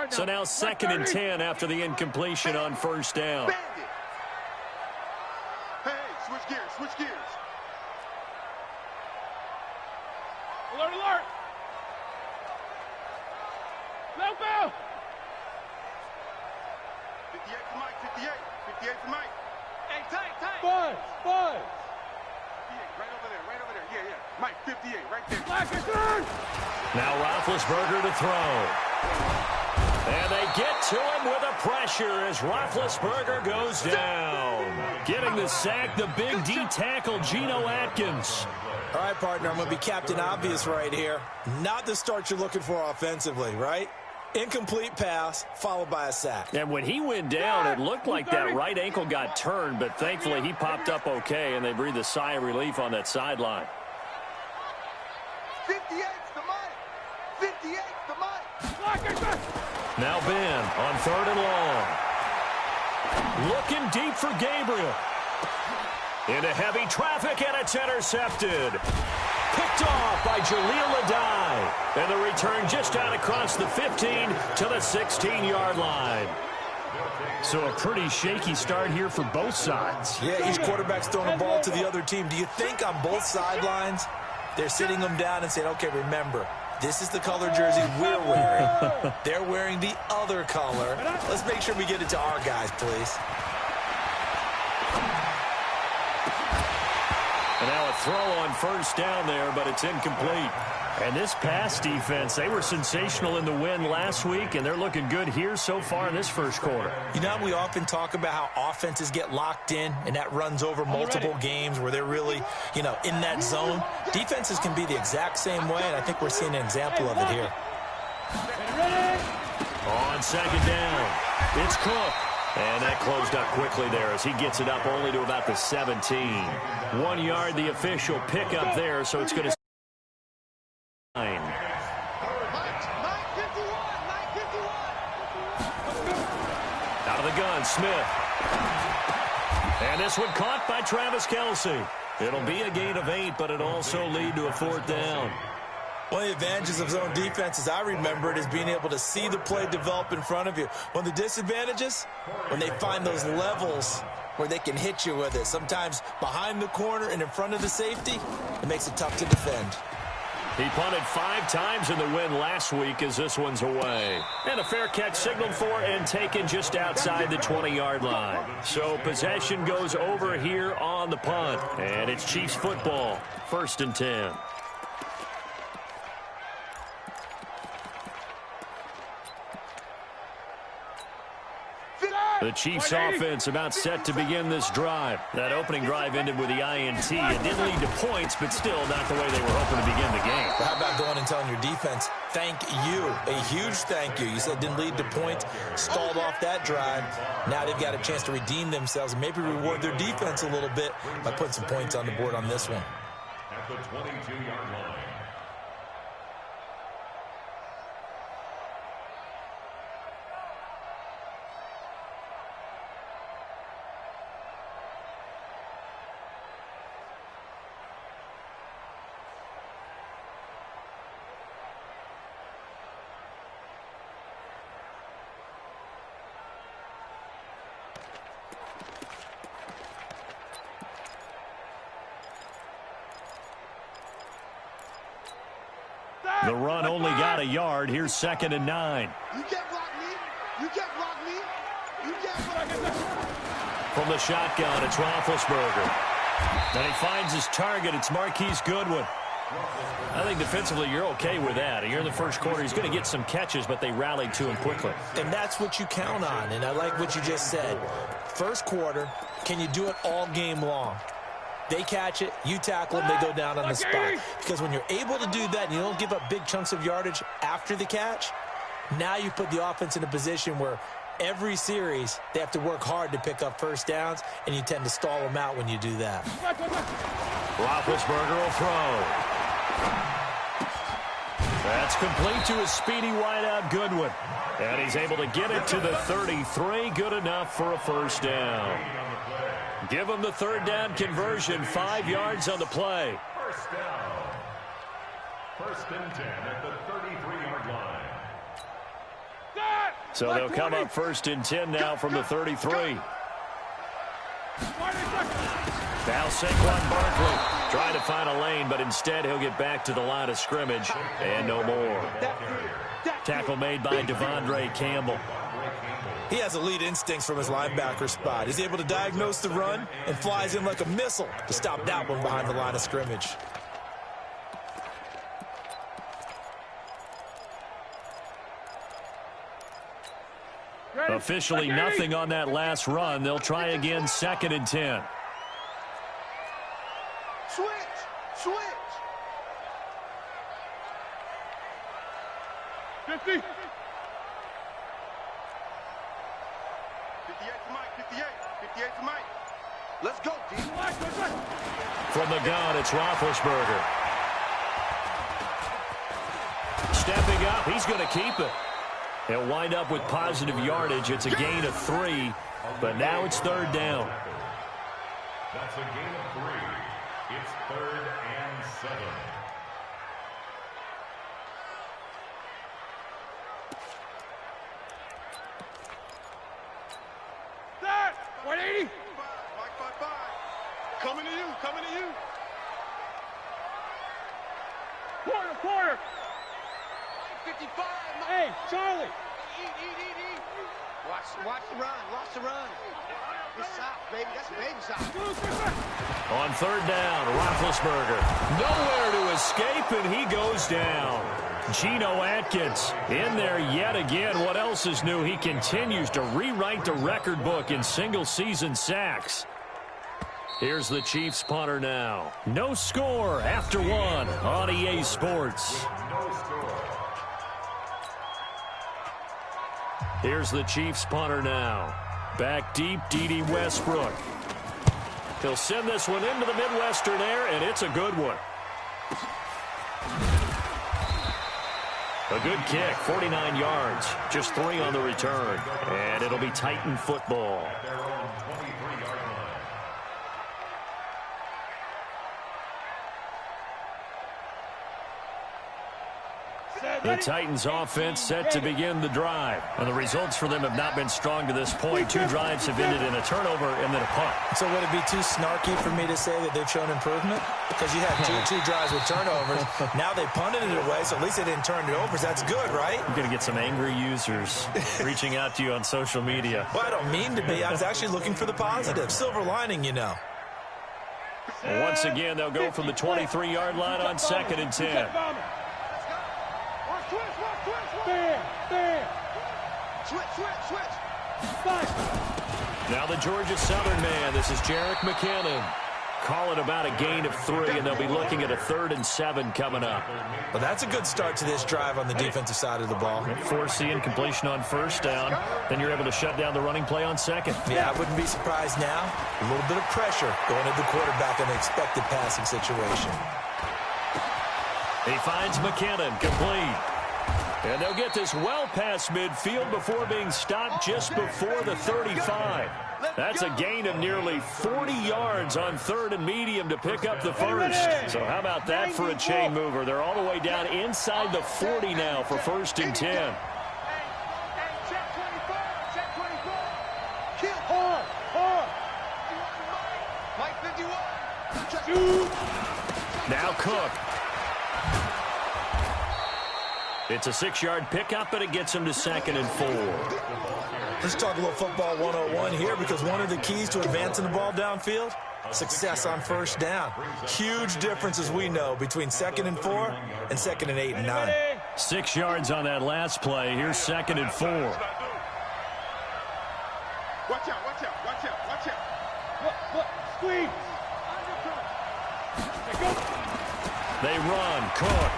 So now 2nd and 10 after the incompletion on first down. Hey, switch gears, switch gears. Alert, alert! Low bell! 58 for Mike, 58. 58 for Mike. Hey, tight. Right over there. Yeah. Mike, 58, right there. Now Roethlisberger to throw. And they get to him with a pressure as Roethlisberger goes down. Getting the sack, the big D tackle, Geno Atkins. All right, partner, I'm going to be Captain Obvious right here. Not the start you're looking for offensively, right? Incomplete pass, followed by a sack. And when he went down, it looked like that right ankle got turned, but thankfully he popped up okay, and they breathed a sigh of relief on that sideline. 58's the Mike. 58's the Mike. Now Ben on 3rd and long. Looking deep for Gabriel. Into heavy traffic, and it's intercepted. Picked off by Jaleel Adai. And the return just out across the 15 to the 16-yard line. So a pretty shaky start here for both sides. Yeah, each quarterback's throwing the ball to the other team. Do you think on both sidelines they're sitting them down and saying, okay, remember, this is the color jersey we're wearing. They're wearing the other color. Let's make sure we get it to our guys, please. And now a throw on first down there, but it's incomplete. And this pass defense, they were sensational in the win last week, and they're looking good here so far in this first quarter. You know, we often talk about how offenses get locked in, and that runs over multiple games where they're really, in that zone. Defenses can be the exact same way, and I think we're seeing an example of it here. On 2nd down, it's Cook. And that closed up quickly there as he gets it up only to about the 17. 1 yard, the official pickup there, so it's going to 9. Out of the gun, Smith. And this one caught by Travis Kelce. It'll be a gain of 8, but it also lead to a 4th down. One of the advantages of zone defense, as I remember it, is being able to see the play develop in front of you. One of the disadvantages, when they find those levels where they can hit you with it. Sometimes behind the corner and in front of the safety, it makes it tough to defend. He punted 5 times in the win last week as this one's away. And a fair catch signaled for and taken just outside the 20-yard line. So possession goes over here on the punt. And it's Chiefs football, 1st and 10. The Chiefs offense about set to begin this drive. That opening drive ended with the INT. It didn't lead to points, but still not the way they were hoping to begin the game. Well, how about going and telling your defense, thank you, a huge thank you. You said it didn't lead to points, stalled off that drive. Now they've got a chance to redeem themselves and maybe reward their defense a little bit by putting some points on the board on this one. At the 22-yard line. The run only got a yard. Here's 2nd and 9. You can't block me. You can't block me. You can't block me. From the shotgun, it's Roethlisberger. And he finds his target. It's Marquise Goodwin. I think defensively you're okay with that. Here in the first quarter, he's going to get some catches, but they rallied to him quickly. And that's what you count on, and I like what you just said. First quarter, can you do it all game long? They catch it, you tackle them, they go down on the spot. Because when you're able to do that and you don't give up big chunks of yardage after the catch, now you put the offense in a position where every series they have to work hard to pick up first downs, and you tend to stall them out when you do that. Roethlisberger will throw. That's complete to his speedy wideout Goodwin. And he's able to get it to the 33. Good enough for a first down. Give him the 3rd down conversion. 5 yards on the play. First down. 1st and 10 at the 33-yard line. So they'll come up 1st and 10 now from the 33. Now Saquon Barkley trying to find a lane, but instead he'll get back to the line of scrimmage and no more. Tackle made by Devondre Campbell. He has elite instincts from his linebacker spot. He's able to diagnose the run and flies in like a missile to stop that one behind the line of scrimmage. Officially nothing on that last run. They'll try again 2nd and 10. Switch! 50. 58 to Mike, 58 to Mike. Let's go, D. From the gun, it's Roethlisberger. Stepping up, he's going to keep it. He'll wind up with positive yardage. It's a gain of 3, but now it's 3rd down. That's a gain of 3. It's 3rd and 7. Start! 180. Mike 5-5. Coming to you. Quarter. 55. Hey, Charlie. Eat. Watch the run. It's soft, baby. That's baby soft. On 3rd down, Roethlisberger. Nowhere to escape, and he goes down. Geno Atkins in there yet again. What else is new? He continues to rewrite the record book in single-season sacks. Here's the Chiefs punter now. No score after 1 on EA Sports. Here's the Chiefs punter now. Back deep, D.D. Westbrook. He'll send this one into the Midwestern air, and it's a good one. A good kick, 49 yards, just 3 on the return. And it'll be Titan football. The Titans offense set to begin the drive. And the results for them have not been strong to this point. 2 drives have ended in a turnover and then a punt. So would it be too snarky for me to say that they've shown improvement? Because you had two drives with turnovers. Now they punted it away, so at least they didn't turn it over. So that's good, right? You're going to get some angry users reaching out to you on social media. Well, I don't mean to be. I was actually looking for the positive. Silver lining, you know. Well, once again, they'll go from the 23-yard line on 2nd and 10. Switch. Now the Georgia Southern man. This is Jerick McKinnon. Call it about a gain of 3, and they'll be looking at a 3rd and 7 coming up. Well, that's a good start to this drive on the defensive side of the ball. Forcing completion on 1st down. Then you're able to shut down the running play on 2nd. Yeah, I wouldn't be surprised now. A little bit of pressure going at the quarterback in the expected passing situation. He finds McKinnon complete. And they'll get this well past midfield before being stopped just before the 35. That's a gain of nearly 40 yards on 3rd and medium to pick up the 1st. So how about that for a chain mover? They're all the way down inside the 40 now for 1st and 10. Check 24. Hard. Mike 51. Now Cook. It's a 6-yard pickup, but it gets him to 2nd and 4. Let's talk a little football 101 here, because one of the keys to advancing the ball downfield, success on 1st down. Huge difference, as we know, between 2nd and 4 and 2nd and 8 and 9. 6 yards on that last play. Here's 2nd and 4. Watch out. Look. Squeeze. They run. Cook.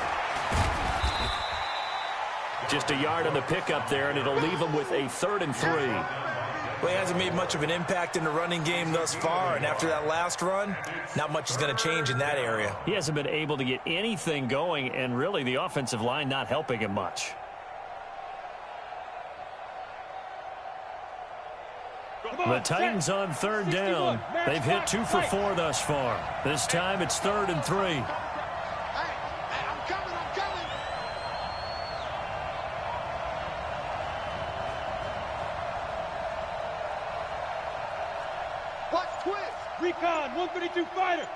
Just a yard on the pickup there, and it'll leave them with a 3rd and 3. Well, he hasn't made much of an impact in the running game thus far, and after that last run, not much is going to change in that area. He hasn't been able to get anything going, and really the offensive line not helping him much. The Titans on 3rd down. They've hit 2 for 4 thus far. This time it's 3rd and 3. I'm coming. Twist. Recon, 152 fighter.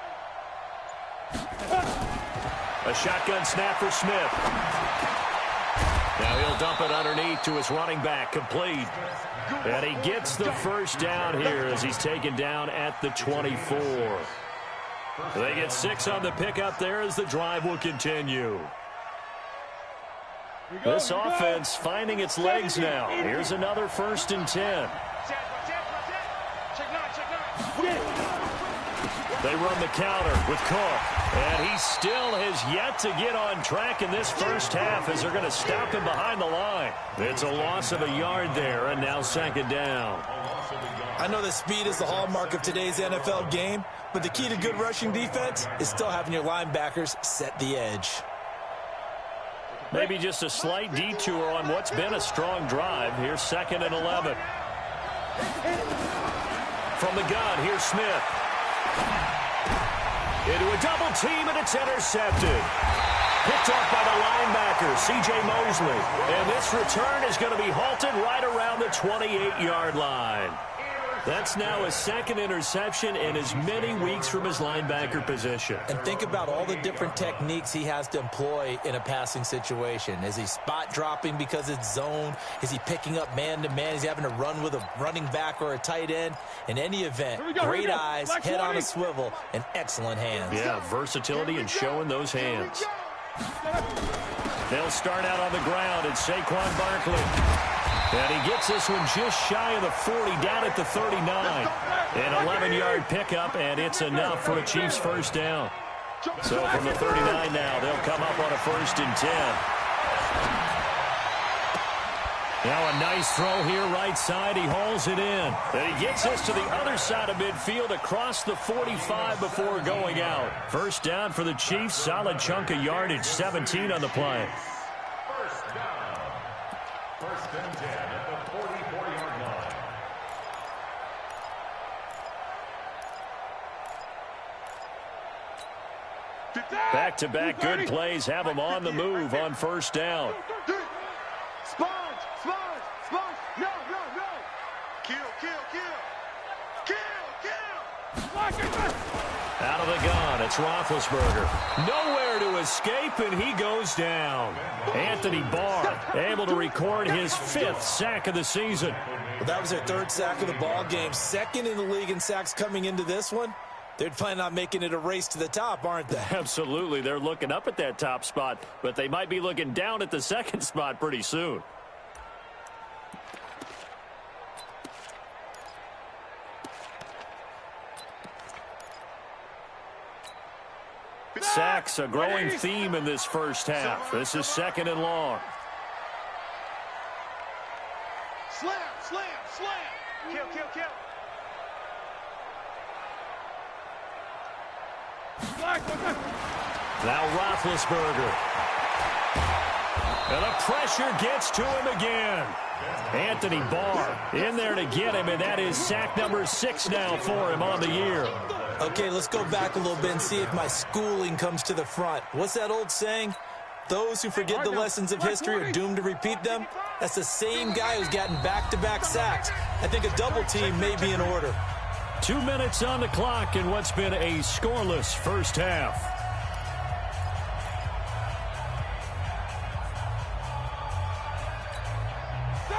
A shotgun snap for Smith. Now he'll dump it underneath to his running back, complete. And he gets the first down here as he's taken down at the 24. They get 6 on the pickup there as the drive will continue. This offense finding its legs now. Here's another 1st and 10. They run the counter with Cook. And he still has yet to get on track in this first half as they're going to stop him behind the line. It's a loss of a yard there, and now 2nd down. I know that speed is the hallmark of today's NFL game, but the key to good rushing defense is still having your linebackers set the edge. Maybe just a slight detour on what's been a strong drive. Here's 2nd and 11. From the gun, here's Smith. Into a double team, and it's intercepted. Picked off by the linebacker, C.J. Mosley. And this return is going to be halted right around the 28-yard line. That's now his 2nd interception in as many weeks from his linebacker position. And think about all the different techniques he has to employ in a passing situation. Is he spot dropping because it's zone? Is he picking up man-to-man? Is he having to run with a running back or a tight end? In any event, great eyes, head on a swivel, and excellent hands. Yeah, versatility and showing those hands. They'll start out on the ground, and Saquon Barkley. And he gets this one just shy of the 40, down at the 39. An 11-yard pickup, and it's enough for a Chiefs first down. So from the 39 now, they'll come up on a 1st and 10. Now a nice throw here right side. He hauls it in. And he gets this to the other side of midfield across the 45 before going out. First down for the Chiefs. Solid chunk of yardage, 17 on the play. First down. 1st and 10 at the 44-yard line. Back-to-back good plays have him on the move on 1st down. Sponge. No. Kill. Out of the gun, it's Roethlisberger. Nowhere to escape, and he goes down. Anthony Barr able to record his 5th sack of the season. Well, that was their 3rd sack of the ball game. 2nd in the league in sacks coming into this one. They're planning on making it a race to the top, aren't they? Absolutely. They're looking up at that top spot, but they might be looking down at the 2nd spot pretty soon. Sacks, a growing theme in this first half. This is 2nd and long. Slam. Kill. Now Roethlisberger. And the pressure gets to him again. Anthony Barr in there to get him, and that is sack number 6 now for him on the year. Okay, let's go back a little bit and see if my schooling comes to the front. What's that old saying? Those who forget the lessons of history are doomed to repeat them. That's the same guy who's gotten back-to-back sacks. I think a double team may be in order. 2 minutes on the clock in what's been a scoreless first half.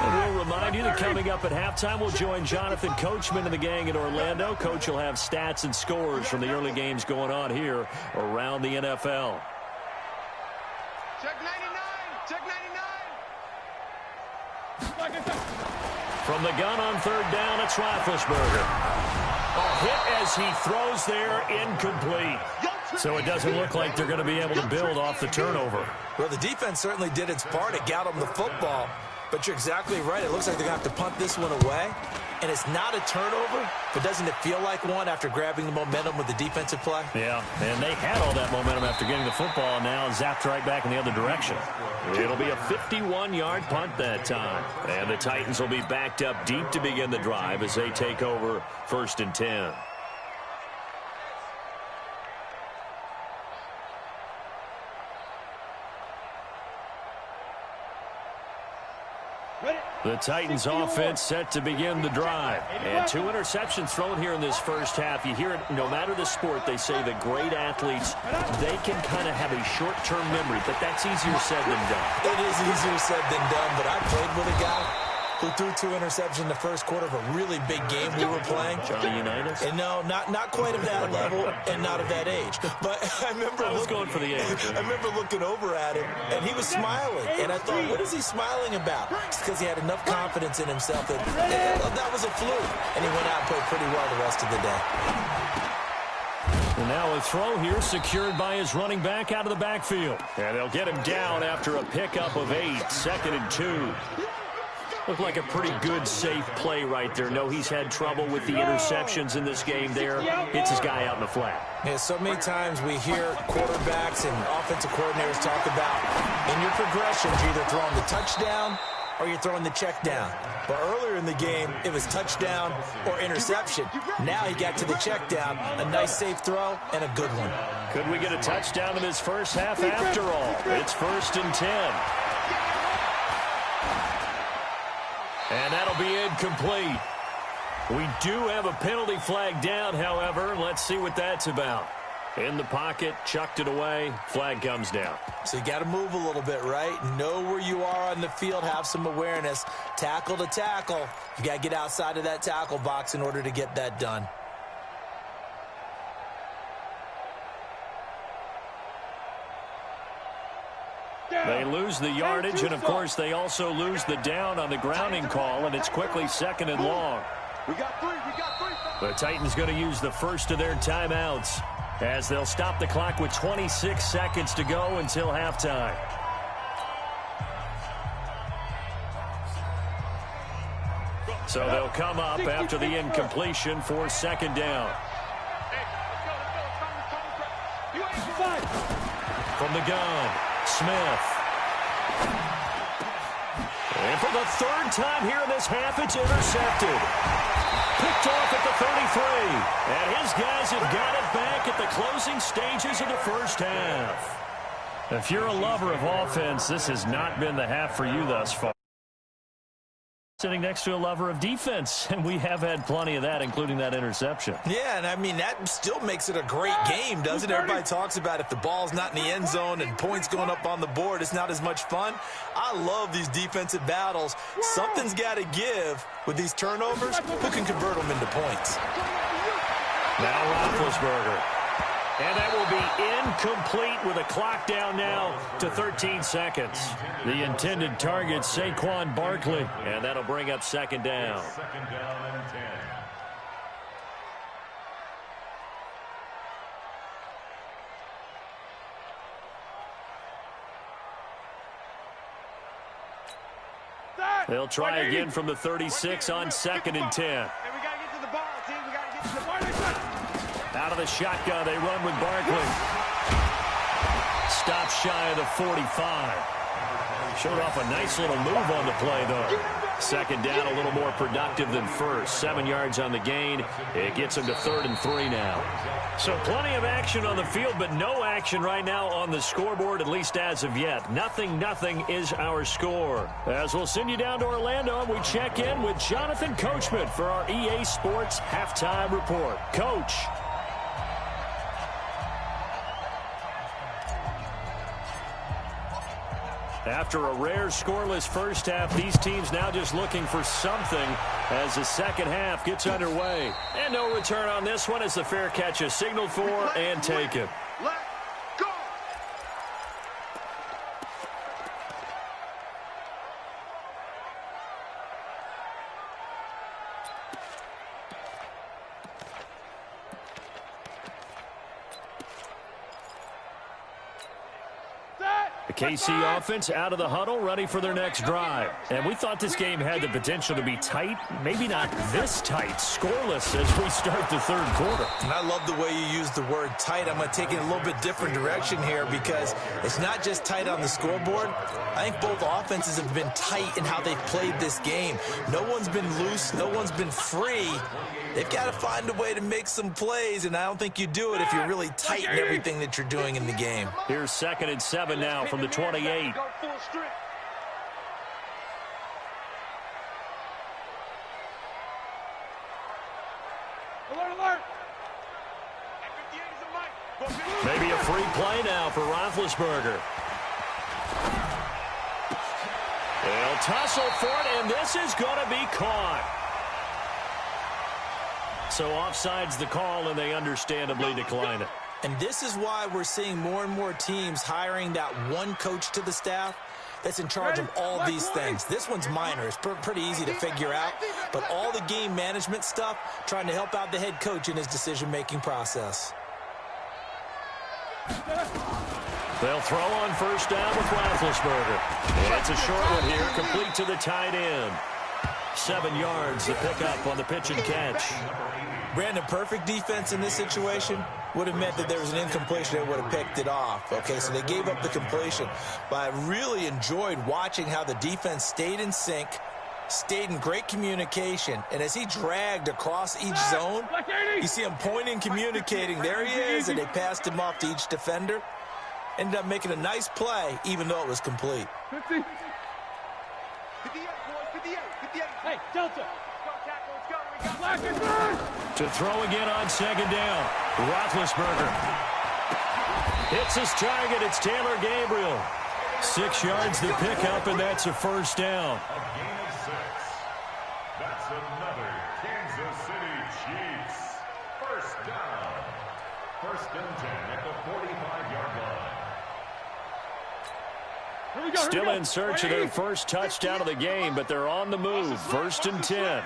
And we'll remind you that coming up at halftime, we'll join Jonathan Coachman and the gang in Orlando. Coach will have stats and scores from the early games going on here around the NFL. Check 99. From the gun on 3rd down, it's Roethlisberger. A hit as he throws there, incomplete. So it doesn't look like they're going to be able to build off the turnover. Well, the defense certainly did its part. It got them the football. But you're exactly right. It looks like they're going to have to punt this one away. And it's not a turnover, but doesn't it feel like one after grabbing the momentum with the defensive play? Yeah, and they had all that momentum after getting the football, and now zapped right back in the other direction. It'll be a 51-yard punt that time. And the Titans will be backed up deep to begin the drive as they take over 1st and 10. The Titans offense set to begin the drive. And 2 interceptions thrown here in this first half. You hear it, no matter the sport, they say that great athletes, they can kind of have a short-term memory, but that's easier said than done. It is easier said than done, but I played with a guy who threw 2 interceptions in the first quarter of a really big game we were playing. Johnny Unitas? And no, not quite of that level and not of that age. But I remember going for the age. I remember looking over at him, and he was smiling. And I thought, what is he smiling about? It's because he had enough confidence in himself that that was a fluke. And he went out and played pretty well the rest of the day. And now a throw here secured by his running back out of the backfield. And they'll get him down after a pickup of 8, 2nd and 2. Looked like a pretty good, safe play right there. No, he's had trouble with the interceptions in this game there. Hits his guy out in the flat. Yeah, so many times we hear quarterbacks and offensive coordinators talk about in your progressions, you're either throwing the touchdown or you're throwing the check down. But earlier in the game, it was touchdown or interception. Now he got to the check down, a nice safe throw, and a good one. Could we get a touchdown in this first half after all? It's 1st and 10. And that'll be incomplete. We do have a penalty flag down, however. Let's see what that's about. In the pocket, chucked it away, flag comes down. So you got to move a little bit, right? Know where you are on the field, have some awareness. Tackle to tackle. You got to get outside of that tackle box in order to get that done. They lose the yardage, and, of course, they also lose the down on the grounding call, and it's quickly 2nd and long. We got 3. The Titans going to use the first of their timeouts as they'll stop the clock with 26 seconds to go until halftime. So they'll come up after the incompletion for 2nd down. From the gun, Smith. And for the 3rd time here in this half, it's intercepted. Picked off at the 33. And his guys have got it back at the closing stages of the first half. If you're a lover of offense, this has not been the half for you thus far. Sitting next to a lover of defense, and we have had plenty of that, including that interception. Yeah, and I mean, that still makes it a great game, doesn't it? Everybody talks about if the ball's not in the end zone and points going up on the board, it's not as much fun. I love these defensive battles. Something's got to give with these turnovers. Who can convert them into points? Now Roethlisberger. And that will be incomplete with a clock down now to 13 seconds. The intended target, Saquon Barkley. And that'll bring up 2nd down. 2nd down and 10. They'll try again from the 36 on 2nd and 10. Hey, we got to get to the ball, team. We got to get to the ball. Out of the shotgun, they run with Barkley. Stop shy of the 45. Showed off a nice little move on the play, though. 2nd down, a little more productive than first. 7 yards on the gain. It gets them to 3rd and 3 now. So plenty of action on the field, but no action right now on the scoreboard, at least as of yet. 0-0 is our score. As we'll send you down to Orlando, and we check in with Jonathan Coachman for our EA Sports Halftime Report. Coach. After a rare scoreless first half, these teams now just looking for something as the second half gets underway. And no return on this one as the fair catch is signaled for and taken. Let's go! The KC offense out of the huddle, ready for their next drive. And we thought this game had the potential to be tight, maybe not this tight, scoreless as we start the 3rd quarter. And I love the way you use the word tight. I'm going to take it in a little bit different direction here because it's not just tight on the scoreboard. I think both offenses have been tight in how they've played this game. No one's been loose. No one's been free. They've got to find a way to make some plays, and I don't think you do it if you're really tight in everything that you're doing in the game. Here's 2nd and 7 now from the 28. Alert, alert. Maybe a free play now for Roethlisberger. They'll tussle for it, and this is going to be caught. So offside's the call, and they understandably decline it. And this is why we're seeing more and more teams hiring that one coach to the staff that's in charge of all these things. This one's minor. It's pretty easy to figure out. But all the game management stuff, trying to help out the head coach in his decision-making process. They'll throw on first down with Roethlisberger. That's a short one here, complete to the tight end. 7 yards, the pickup on the pitch and catch. Brandon, perfect defense in this situation would have meant that there was an incompletion. They would have picked it off. Okay, so they gave up the completion. But I really enjoyed watching how the defense stayed in sync, stayed in great communication, and as he dragged across each zone, you see him pointing, communicating. There he is, and they passed him off to each defender. Ended up making a nice play, even though it was complete. 50. 58, boys, 58. Hey, Delta. To throw again on second down. Roethlisberger hits his target. It's Taylor Gabriel. 6 yards the pickup, and that's a first down. A gain of 6. That's another Kansas City Chiefs. First down. First and 10 at the 45-yard line. Still in search of their first touchdown of the game, but they're on the move. First and 10.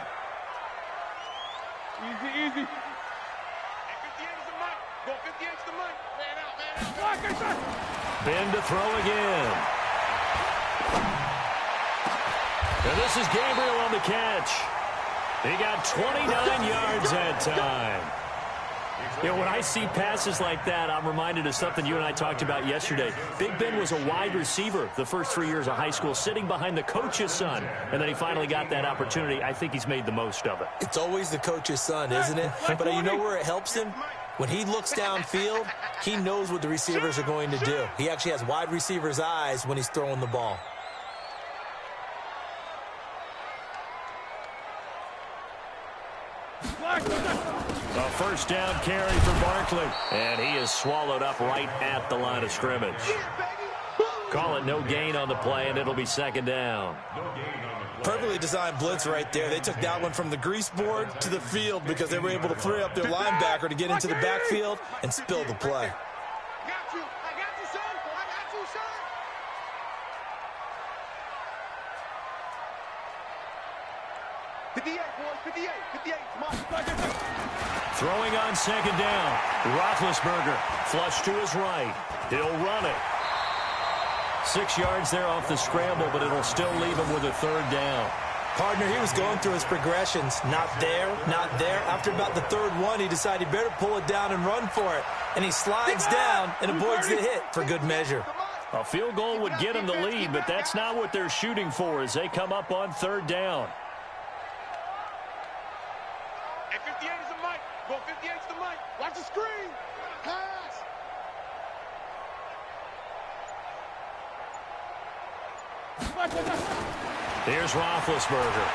Easy, easy. 58 is the mic. Go 58 is the mic. Man out. Ben to throw again. And this is Gabriel on the catch. He got 29 yards that time. You know, when I see passes like that, I'm reminded of something you and I talked about yesterday. Big Ben was a wide receiver the first 3 years of high school, sitting behind the coach's son, and then he finally got that opportunity. I think he's made the most of it. It's always the coach's son, isn't it? But you know where it helps him? When he looks downfield, he knows what the receivers are going to do. He actually has wide receivers' eyes when he's throwing the ball. A first down carry for Barkley, and he is swallowed up right at the line of scrimmage. Call it no gain on the play, and it'll be second down. Perfectly designed blitz right there. They took that one from the grease board to the field because they were able to free up their linebacker to get into the backfield and spill the play. Throwing on second down. Roethlisberger flush to his right. He'll run it. 6 yards there off the scramble, but it'll still leave him with a third down. Partner, he was going through his progressions. Not there, not there. After about the third one, he decided he better pull it down and run for it. And he slides down and avoids the hit for good measure. A field goal would get him the lead, but that's not what they're shooting for as they come up on third down. Hey, 58 is the mic. Go 58 is the mic. Watch the screen. Pass. Here's Roethlisberger.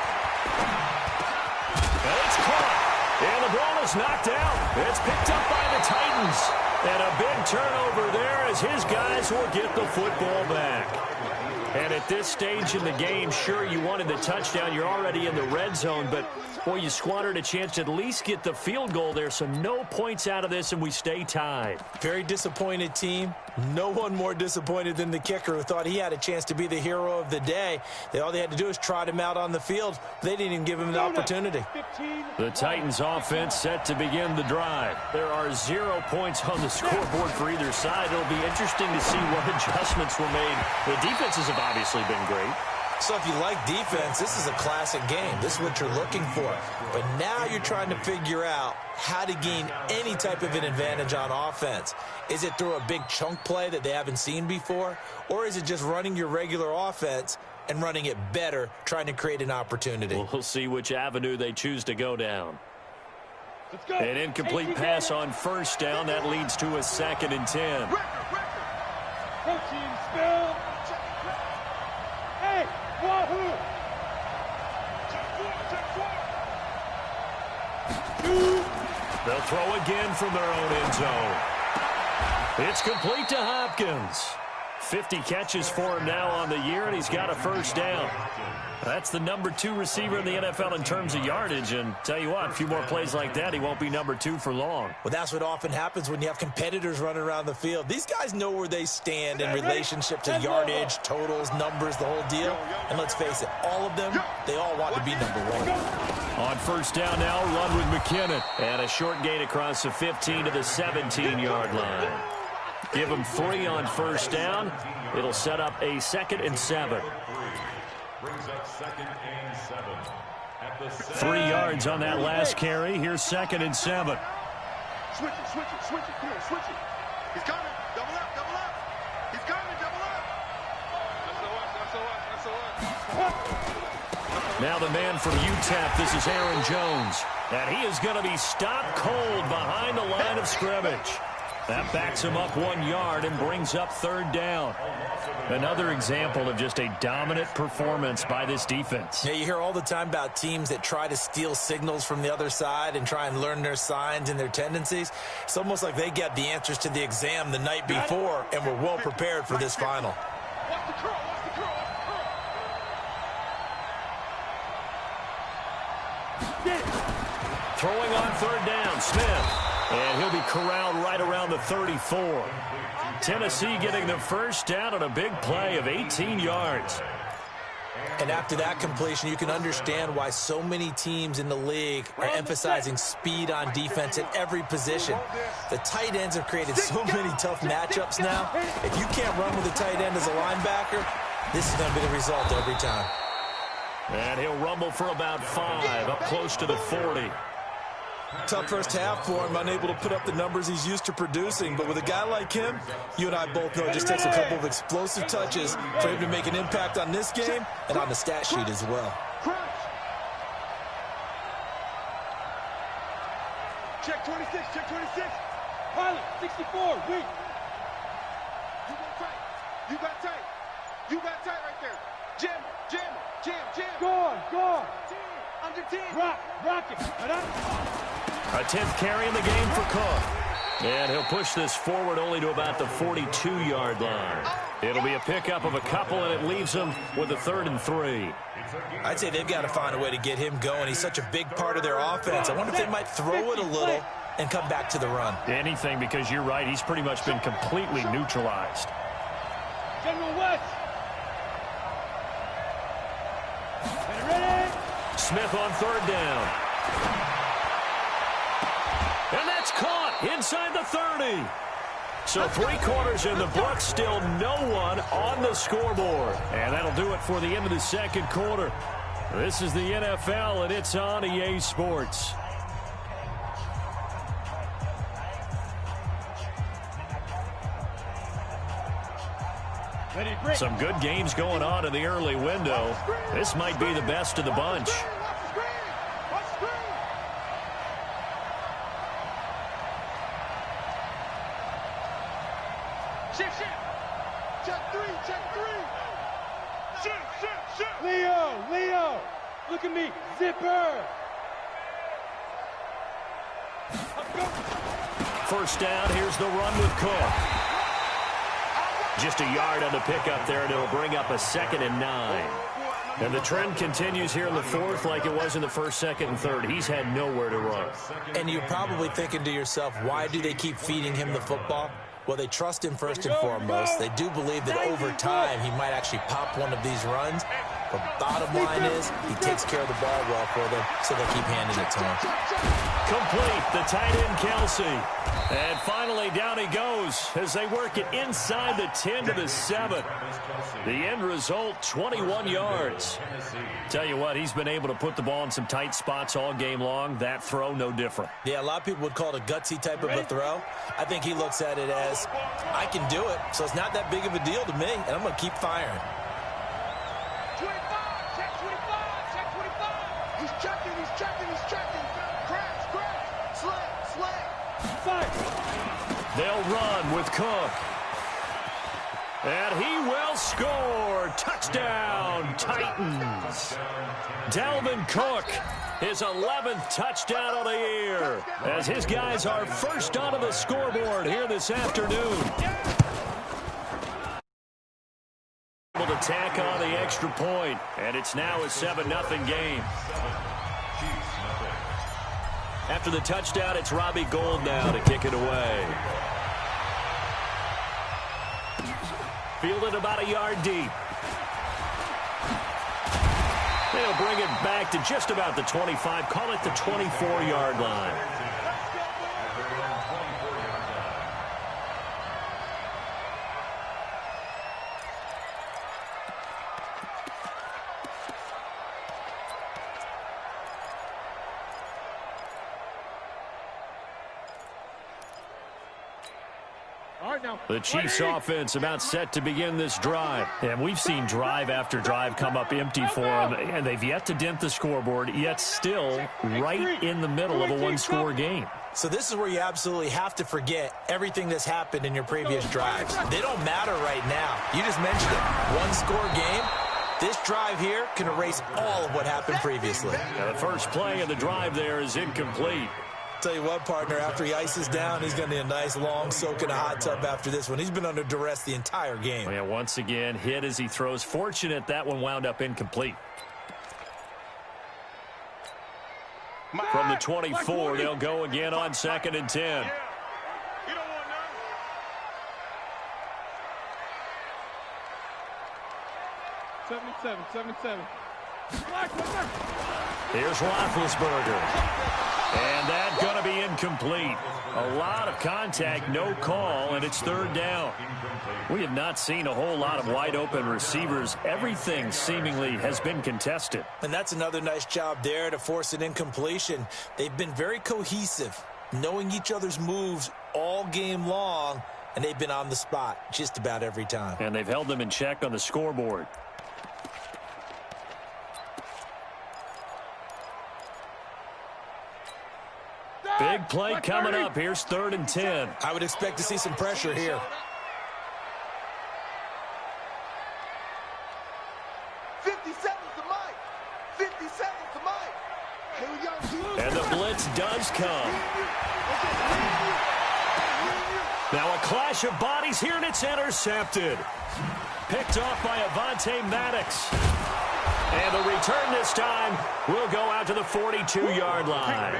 And it's caught. And the ball is knocked out. It's picked up by the Titans. And a big turnover there as his guys will get the football back. And at this stage in the game, sure, you wanted the touchdown. You're already in the red zone, but, boy, you squandered a chance to at least get the field goal there, so no points out of this, and we stay tied. Very disappointed team. No one more disappointed than the kicker who thought he had a chance to be the hero of the day. All they had to do is trot him out on the field. They didn't even give him the opportunity. The Titans offense set to begin the drive. There are 0 points on the scoreboard for either side. It'll be interesting to see what adjustments were made. The defenses have obviously been great. So if you like defense, this is a classic game. This is what you're looking for. But now you're trying to figure out how to gain any type of an advantage on offense. Is it through a big chunk play that they haven't seen before? Or is it just running your regular offense and running it better, trying to create an opportunity? We'll see which avenue they choose to go down. Let's go. An incomplete pass on first down. That leads to a 2nd and 10. Coaching spill. Hey, Wahoo. They'll throw again from their own end zone. It's complete to Hopkins. 50 catches for him now on the year, and he's got a first down. That's the number 2 receiver in the NFL in terms of yardage, and tell you what, a few more plays like that, he won't be number 2 for long. Well, that's what often happens when you have competitors running around the field. These guys know where they stand in relationship to yardage, totals, numbers, the whole deal. And let's face it, all of them, they all want to be number 1. On first down now, run with McKinnon. And a short gain across the 15 to the 17-yard line. Give him 3 on first down. It'll set up a 2nd and 7. Brings up 2nd and 7. At the 3 yards on that last carry. Here's 2nd and 7. Switch it, switch it, switch it. Come on, switch it. He's coming. Double up, double up. He's coming, double up. That's Now the man from UTEP, this is Aaron Jones. And he is going to be stopped cold behind the line of scrimmage. That backs him up 1 yard and brings up 3rd down. Another example of just a dominant performance by this defense. Yeah, you hear all the time about teams that try to steal signals from the other side and try and learn their signs and their tendencies. It's almost like they get the answers to the exam the night before and were well prepared for this final. Watch the curl, watch the curl, watch the curl. Throwing on 3rd down, Smith. And he'll be corralled right around the 34. Tennessee getting the first down on a big play of 18 yards. And after that completion, you can understand why so many teams in the league are emphasizing speed on defense at every position. The tight ends have created so many tough matchups now. If you can't run with a tight end as a linebacker, this is going to be the result every time. And he'll rumble for about 5, up close to the 40. Tough first half for him, unable to put up the numbers he's used to producing. But with a guy like him, you and I both know it just takes a couple of explosive touches for him to make an impact on this game and on the stat sheet as well. Check 26, check 26. Pilot, 64, weak. You got tight. You got tight right there. Jam. Go on. Under 10. Rock it. A 10th carry in the game for Cook. And he'll push this forward only to about the 42-yard line. It'll be a pickup of a couple, and it leaves him with a 3rd and 3. I'd say they've got to find a way to get him going. He's such a big part of their offense. I wonder if they might throw it a little and come back to the run. Anything, because you're right. He's pretty much been completely neutralized. General West. Ready? Smith on 3rd down. And that's caught inside the 30. So 3 quarters in the book, still no one on the scoreboard. And that'll do it for the end of the 2nd quarter. This is the NFL, and it's on EA Sports. Some good games going on in the early window. This might be the best of the bunch. Check three. Leo, look at me, zipper. First down, here's the run with Cook. Just a yard on the pickup there, and it'll bring up a 2nd and 9. And the trend continues here in the 4th like it was in the 1st, 2nd, and 3rd. He's had nowhere to run. And you're probably thinking to yourself, why do they keep feeding him the football? Well, they trust him first and foremost. They do believe that over time he might actually pop one of these runs. But bottom line is he takes care of the ball well for them, so they keep handing it to him. Complete, the tight end Kelsey. And finally down he goes as they work it inside the 10 to the 7. The end result, 21 yards. Tell you what, he's been able to put the ball in some tight spots all game long. That throw, no different. Yeah, a lot of people would call it a gutsy type of a throw. I think he looks at it as, I can do it, so it's not that big of a deal to me, and I'm going to keep firing. 25, check 25. He's checking. Crash, slant. Fire. They'll run with Cook. And he will score. Touchdown. Touchdown, Titans. Dalvin Cook, his 11th touchdown of the year, as his guys are first onto the scoreboard here this afternoon. Able to tack on the extra point, and it's now a 7-0 game. After the touchdown, it's Robbie Gould now to kick it away. Fielded about a yard deep. They'll bring it back to just about the 25. Call it the 24-yard line. The Chiefs offense about set to begin this drive. And we've seen drive after drive come up empty for them, and they've yet to dent the scoreboard, yet still right in the middle of a one-score game. So this is where you absolutely have to forget everything that's happened in your previous drives. They don't matter right now. You just mentioned it. One-score game. This drive here can erase all of what happened previously. Now the first play of the drive there is incomplete. Tell you what, partner, after he ices down, he's going to need a nice long soak in a hot tub after this one. He's been under duress the entire game. Yeah, once again, hit as he throws. Fortunate that one wound up incomplete. From the 24, they'll go again on 2nd and 10. 77. Here's Roethlisberger. And that's going to be incomplete. A lot of contact, no call, and it's 3rd down. We have not seen a whole lot of wide-open receivers. Everything seemingly has been contested. And that's another nice job there to force an incompletion. They've been very cohesive, knowing each other's moves all game long, and they've been on the spot just about every time. And they've held them in check on the scoreboard. Big play coming up. Here's 3rd and 10. I would expect to see some pressure here. 50 seconds to Mike. 50 seconds to Mike. Here we go. And the blitz does come. Now a clash of bodies here, and it's intercepted. Picked off by Avonte Maddox. And the return this time will go out to the 42-yard line.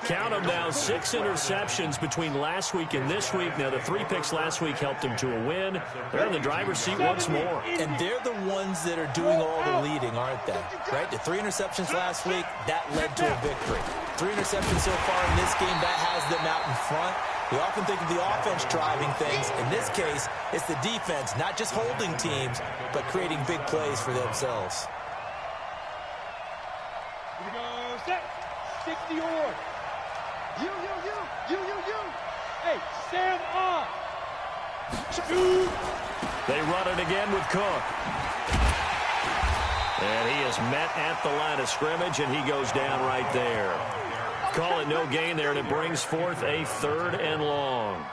Count them now, 6 interceptions between last week and this week. Now, the 3 picks last week helped them to a win. They're in the driver's seat once more. And they're the ones that are doing all the leading, aren't they? Right? The 3 interceptions last week, that led to a victory. 3 interceptions so far in this game, that has them out in front. We often think of the offense driving things. In this case, it's the defense, not just holding teams, but creating big plays for themselves. Here we go, set. 60 or. You. Hey, Sam off. They run it again with Cook. And he is met at the line of scrimmage, and he goes down right there. Call it no gain there, and it brings forth a 3rd and long.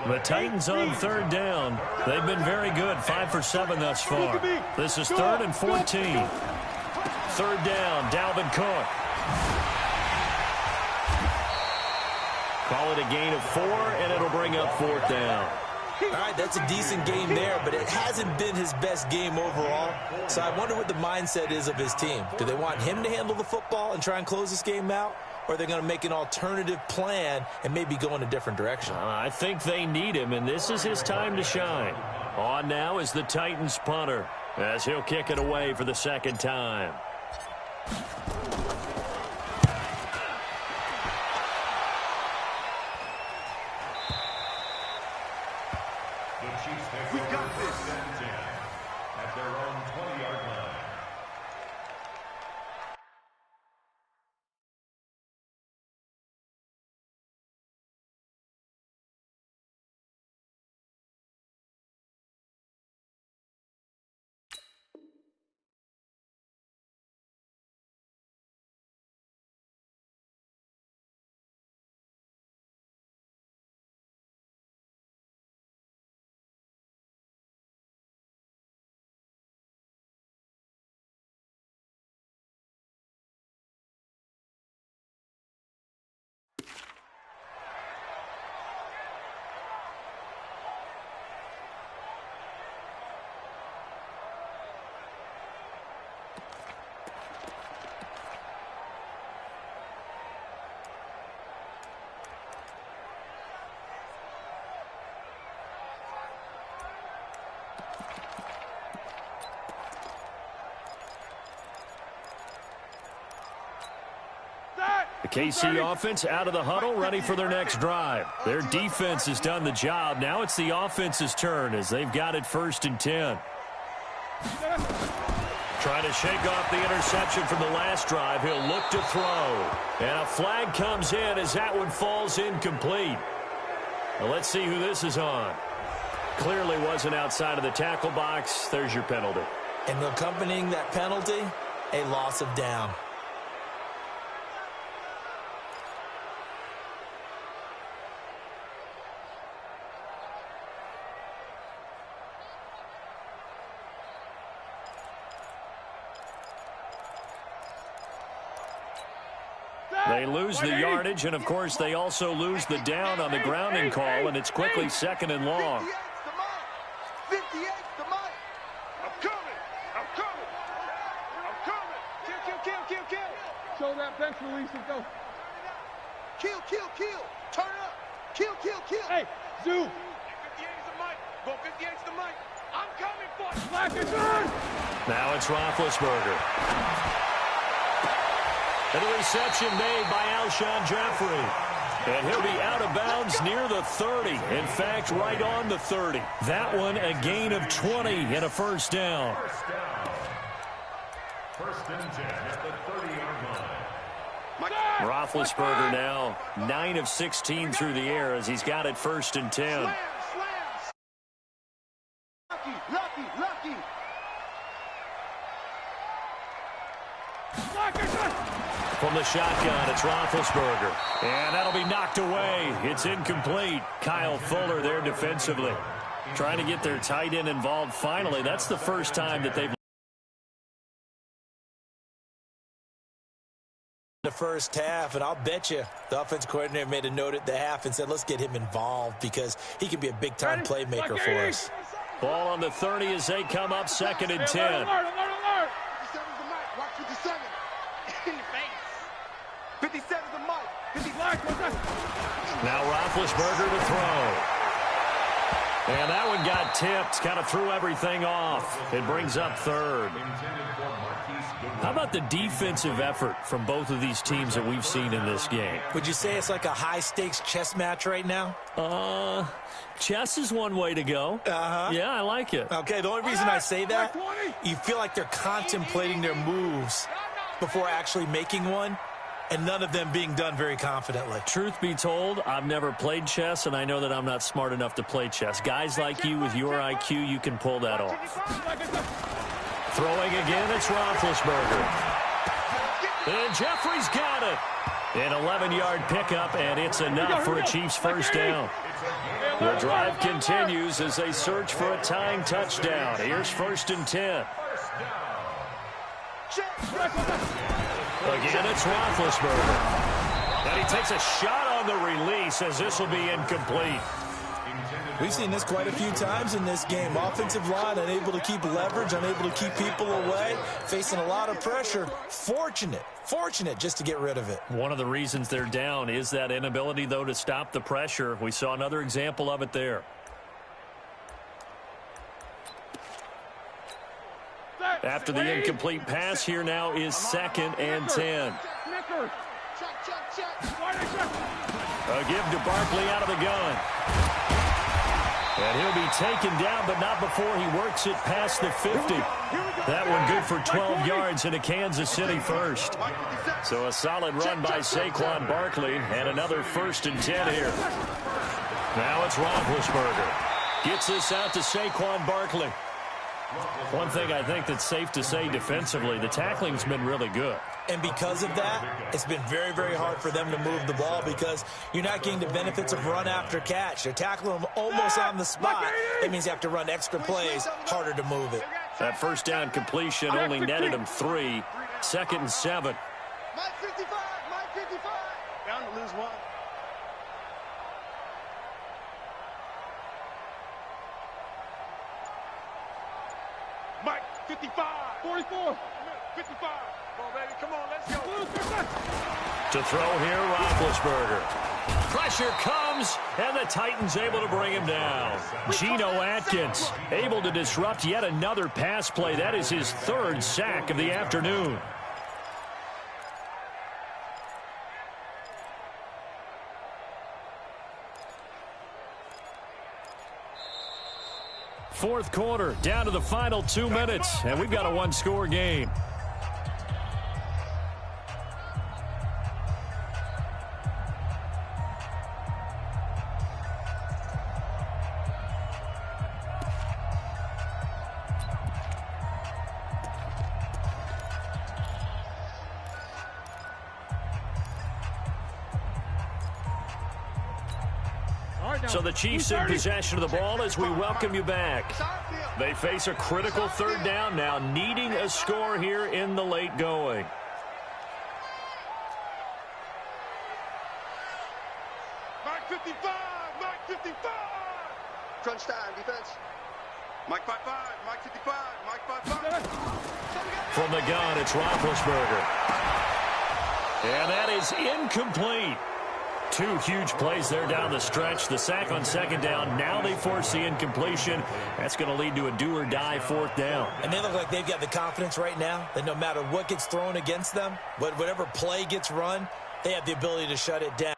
The Titans on 3rd down. They've been very good, 5 for 7 thus far. This is 3rd and 14. 3rd down, Dalvin Cook. Call it a gain of 4, and it'll bring up 4th down. All right, that's a decent game there, but it hasn't been his best game overall. So I wonder what the mindset is of his team. Do they want him to handle the football and try and close this game out? Or are they going to make an alternative plan and maybe go in a different direction? I think they need him, and this is his time to shine. On now is the Titans punter, as he'll kick it away for the 2nd time. We got this. At their own 20-yard line. The KC offense out of the huddle, ready for their next drive. Their defense has done the job. Now it's the offense's turn as they've got it 1st and 10. Trying to shake off the interception from the last drive. He'll look to throw. And a flag comes in as that one falls incomplete. Now let's see who this is on. Clearly wasn't outside of the tackle box. There's your penalty. And accompanying that penalty, a loss of down. They lose the yardage, and, of course, they also lose the down on the grounding call, and it's quickly 2nd and long. 58's the mic. I'm coming. I'm coming. I'm coming. Kill. Show that bench release and go. Kill. Turn up. Kill. Hey, Zoo. 58's the mic. Go 58's the mic. I'm coming for you. Black is on. Now it's Roethlisberger. And a reception made by Alshon Jeffrey. And he'll be out of bounds near the 30. In fact, right on the 30. That one a gain of 20 and a 1st down. 1st and 10 at the 30-yard line. Roethlisberger now 9 of 16 through the air as he's got it 1st and 10. Lucky. From the shotgun, it's Roethlisberger. And that'll be knocked away. It's incomplete. Kyle Fuller there defensively. Trying to get their tight end involved finally. That's the first time that they've the first half, and I'll bet you the offense coordinator made a note at the half and said, let's get him involved because he can be a big-time playmaker for us. Ball on the 30 as they come up 2nd and 10. Alert. 57's the mic. Watch 57. In the face. 57's the mic. 50 Now Roethlisberger to throw. And that one got tipped. Kind of threw everything off. It brings up 3rd. How about the defensive effort from both of these teams that we've seen in this game? Would you say it's like a high-stakes chess match right now? Chess is one way to go. Yeah, I like it. Okay, the only reason I say that, you feel like they're contemplating their moves before actually making one, and none of them being done very confidently. Truth be told, I've never played chess, and I know that I'm not smart enough to play chess. Guys like you with your IQ, you can pull that off. Throwing again, it's Roethlisberger. And Jeffrey's got it. An 11-yard pickup, and it's enough for a Chiefs 1st down. The drive continues as they search for a tying touchdown. Here's 1st and 10. Again, it's Roethlisberger. And he takes a shot on the release as this will be incomplete. We've seen this quite a few times in this game. Offensive line unable to keep leverage, unable to keep people away, facing a lot of pressure. Fortunate just to get rid of it. One of the reasons they're down is that inability, though, to stop the pressure. We saw another example of it there. After the incomplete pass, here now is 2nd and 10. A give to Barkley out of the gun. And he'll be taken down, but not before he works it past the 50. That one good for 12 yards into Kansas City 1st. So a solid run by Saquon Barkley, and another 1st and 10 here. Now it's Roethlisberger. Gets this out to Saquon Barkley. One thing I think that's safe to say defensively, the tackling's been really good. And because of that, it's been very, very hard for them to move the ball because you're not getting the benefits of run after catch. They're tackling them almost on the spot. That means you have to run extra plays, harder to move it. That 1st down completion only netted him 3. 2nd and 7. Mike 55. Down to lose 1. Mike 55. 44. 55. Come on, baby. Come on, let's go. To throw here, Roethlisberger. Pressure comes, and the Titans able to bring him down. Geno Atkins able to disrupt yet another pass play. That is his 3rd sack of the afternoon. Fourth quarter, down to the final 2 minutes, and we've got a one-score game. So the Chiefs in possession of the ball as we welcome you back. They face a critical third down now, needing a score here in the late going. Mike 55, Mike 55. Crunch time, defense. Mike 55, Mike 55, Mike 55. From the gun, it's Roethlisberger. And that is incomplete. Two huge plays there down the stretch. The sack on second down. Now they force the incompletion. That's going to lead to a do-or-die fourth down. And they look like they've got the confidence right now that no matter what gets thrown against them, whatever play gets run, they have the ability to shut it down.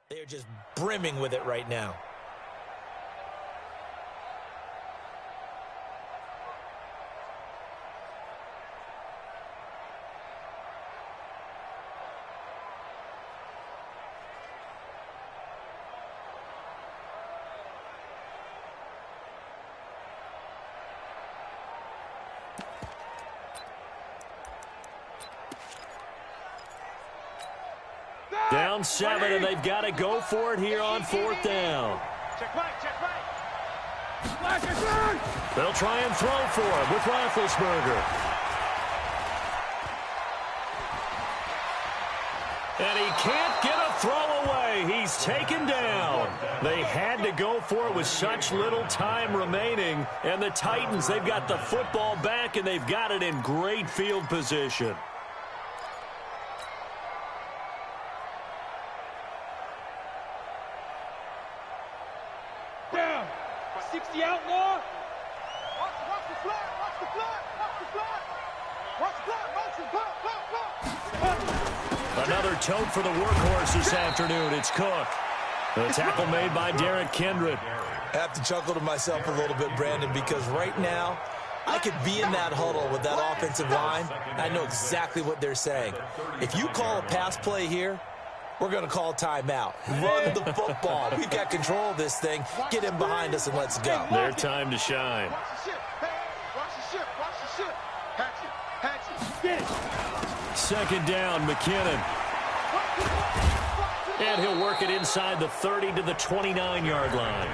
They're just brimming with it right now. Down 7, and they've got to go for it here on fourth down. Check right, check right. They'll try and throw for him with Roethlisberger. And he can't get a throw away. He's taken down. They had to go for it with such little time remaining. And the Titans, they've got the football back, and they've got it in great field position. Down. 60 outlaw. Watch the flat, watch the flat, watch the flat. Watch the flat, motion, flat. Another tote for the workhorse this afternoon. It's Cook. The tackle made by Derek Kindred. I have to chuckle to myself a little bit, Brandon, because right now I could be in that huddle with that offensive line. I know exactly what they're saying. If you call a pass play here, we're going to call timeout. Run the football. We've got control of this thing. Get him behind us and let's go. Their time to shine. Watch the ship, watch the ship, watch the ship. Hatch it, get it. Second down, McKinnon. And he'll work it inside the 30 to the 29-yard line.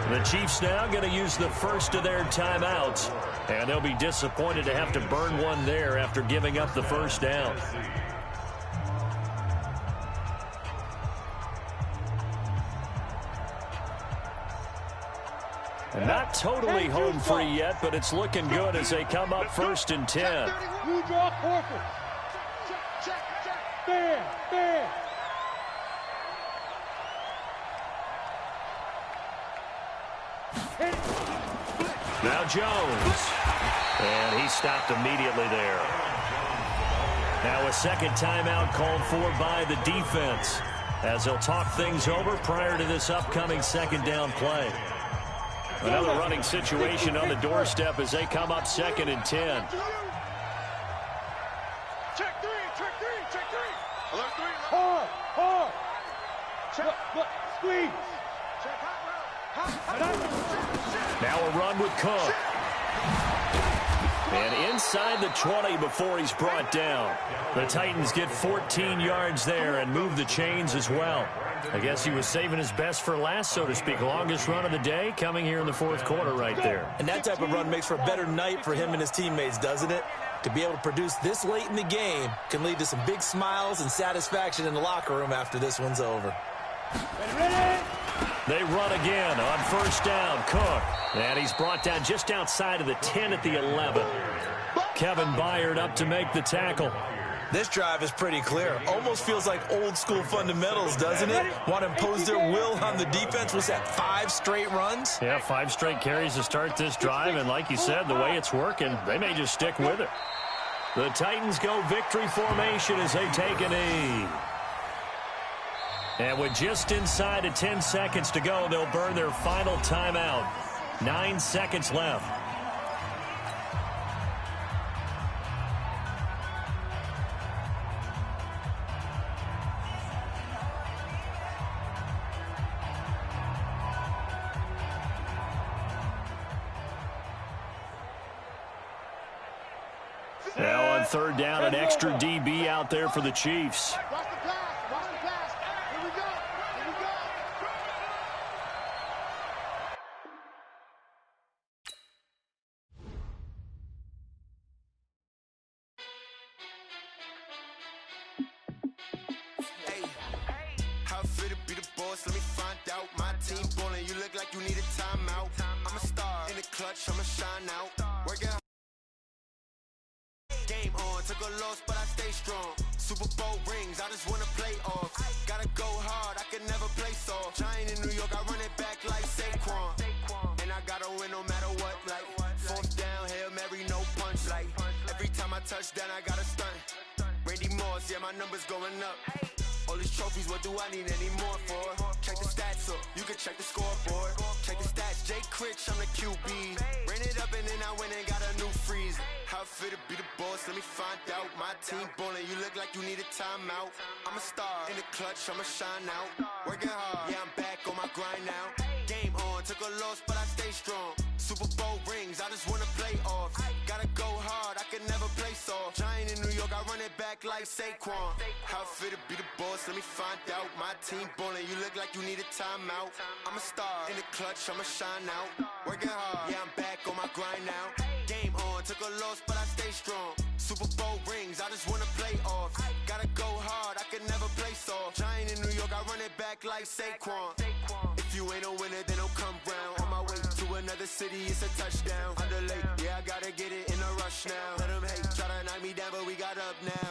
The Chiefs now going to use the first of their timeouts. And they'll be disappointed to have to burn one there after giving up the first down. And not totally home free yet, but it's looking good as they come up 1st and 10. You draw corporate. Check. Fair. Now Jones. And he stopped immediately there. Now a second timeout called for by the defense as they'll talk things over prior to this upcoming second down play. Another running situation on the doorstep as they come up 2nd and 10. Check three. Alert three. Hard. Check. Look, squeeze. Check hot. Now a run with Cook. And inside the 20 before he's brought down. The Titans get 14 yards there and move the chains as well. I guess he was saving his best for last, so to speak. Longest run of the day coming here in the fourth quarter right there. And that type of run makes for a better night for him and his teammates, doesn't it? to be able to produce this late in the game can lead to some big smiles and satisfaction in the locker room after this one's over. Ready? They run again on first down. Cook. And he's brought down just outside of the 10 at the 11. Kevin Byard up to make the tackle. This drive is pretty clear. Almost feels like old school fundamentals, doesn't it? Want to impose their will on the defense. Was that 5 straight runs? Yeah, 5 straight carries to start this drive. And like you said, the way it's working, they may just stick with it. The Titans go victory formation as they take a knee. And with just inside of 10 seconds to go, they'll burn their final timeout. 9 seconds left. Now on third down, an extra DB out there for the Chiefs. Watch the pass. Watch the pass. Here we go. Here we go. Hey, how it feel to be the boss? Let me find out. My team ballin', you look like you need a timeout. I'm a star in the clutch, I'ma shine out. Working hard. Game on, took a loss, but I stay strong. Super Bowl rings, I just wanna play off. Gotta go hard, I can never play soft. Giant in New York, I run it back like Saquon. And I gotta win no matter what, like fourth down, Hail Mary, no punch. Like every time I touch down, I gotta stunt. Randy Moss, yeah, my numbers going up. All these trophies, what do I need any more for? Check the stats up, you can check the scoreboard. Check the stats, Jay Critch, I'm the QB. Ran it up and then I went and got a new freeze. How it feel to be the boss, let me find out. My team ballin', you look like you need a timeout. I'm a star in the clutch, I'ma shine out. Working hard, yeah, I'm back on my grind now. Game on, took a loss, but I stay strong. Super Bowl rings, I just wanna play off. Gotta go hard, I can never play soft. Giant in New York, I run it back like Saquon. How it feel to be the boss, let me find out. My team ballin', you look like you need a timeout. I'm a star in the clutch, I'ma shine out. Working hard, yeah, I'm back on my grind now. Game on, took a loss, but I stay strong. Super Bowl rings, I just wanna play off. Gotta go hard, I can never play soft. Giant in New York, I run it back like Saquon. If you ain't a winner, then don't come round. On my way to another city, it's a touchdown. Underlay, yeah, I gotta get it in a rush now. Let them hate, try to knock me down, but we got up now.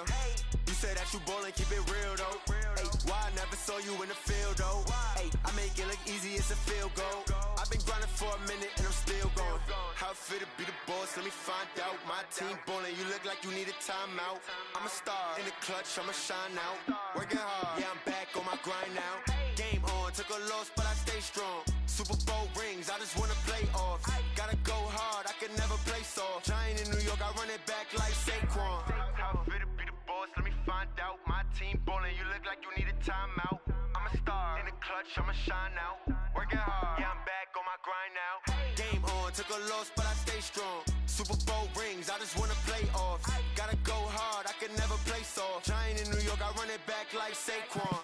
You said that you ballin', keep it real though. Hey, why I never saw you in the field though? Hey, I make it look easy, it's a field goal. I've been grinding for a minute and I'm still going. How it feel to be the boss, let me find out. My team ballin', you look like you need a timeout. I'm a star in the clutch, I'ma shine out. Working hard, yeah, I'm back on my grind now. Game on, took a loss, but I stay strong. Super Bowl rings, I just wanna play off. Gotta go hard, I can never play soft. Giant in New York, I run it back like Saquon. How it feel to be the boss, let me find out. My team ballin', you look like you need a timeout. I'm a star in the clutch, I'ma shine out. Working hard, yeah, I'm back on my grind now. Game on, took a loss, but I stay strong. Super Bowl rings, I just wanna play off. Gotta go hard, I can never play soft. Giant in New York, I run it back like Saquon.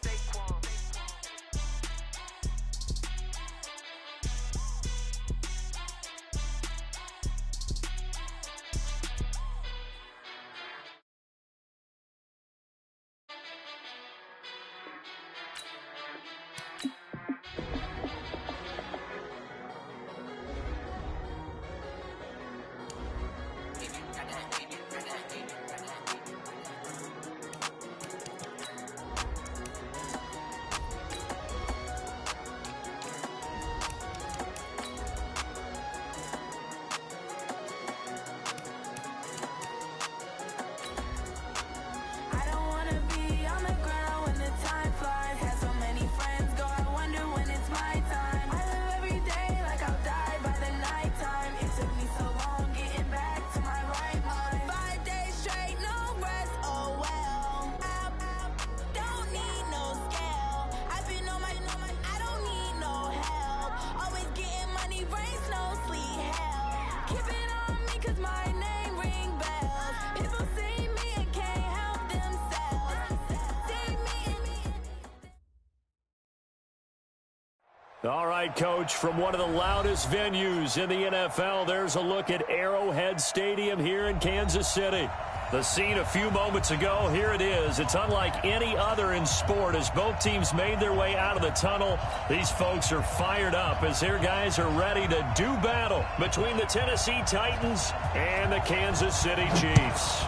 All right, Coach, from one of the loudest venues in the NFL, there's a look at Arrowhead Stadium here in Kansas City. The scene a few moments ago, here it is. It's unlike any other in sport as both teams made their way out of the tunnel. These folks are fired up as their guys are ready to do battle between the Tennessee Titans and the Kansas City Chiefs.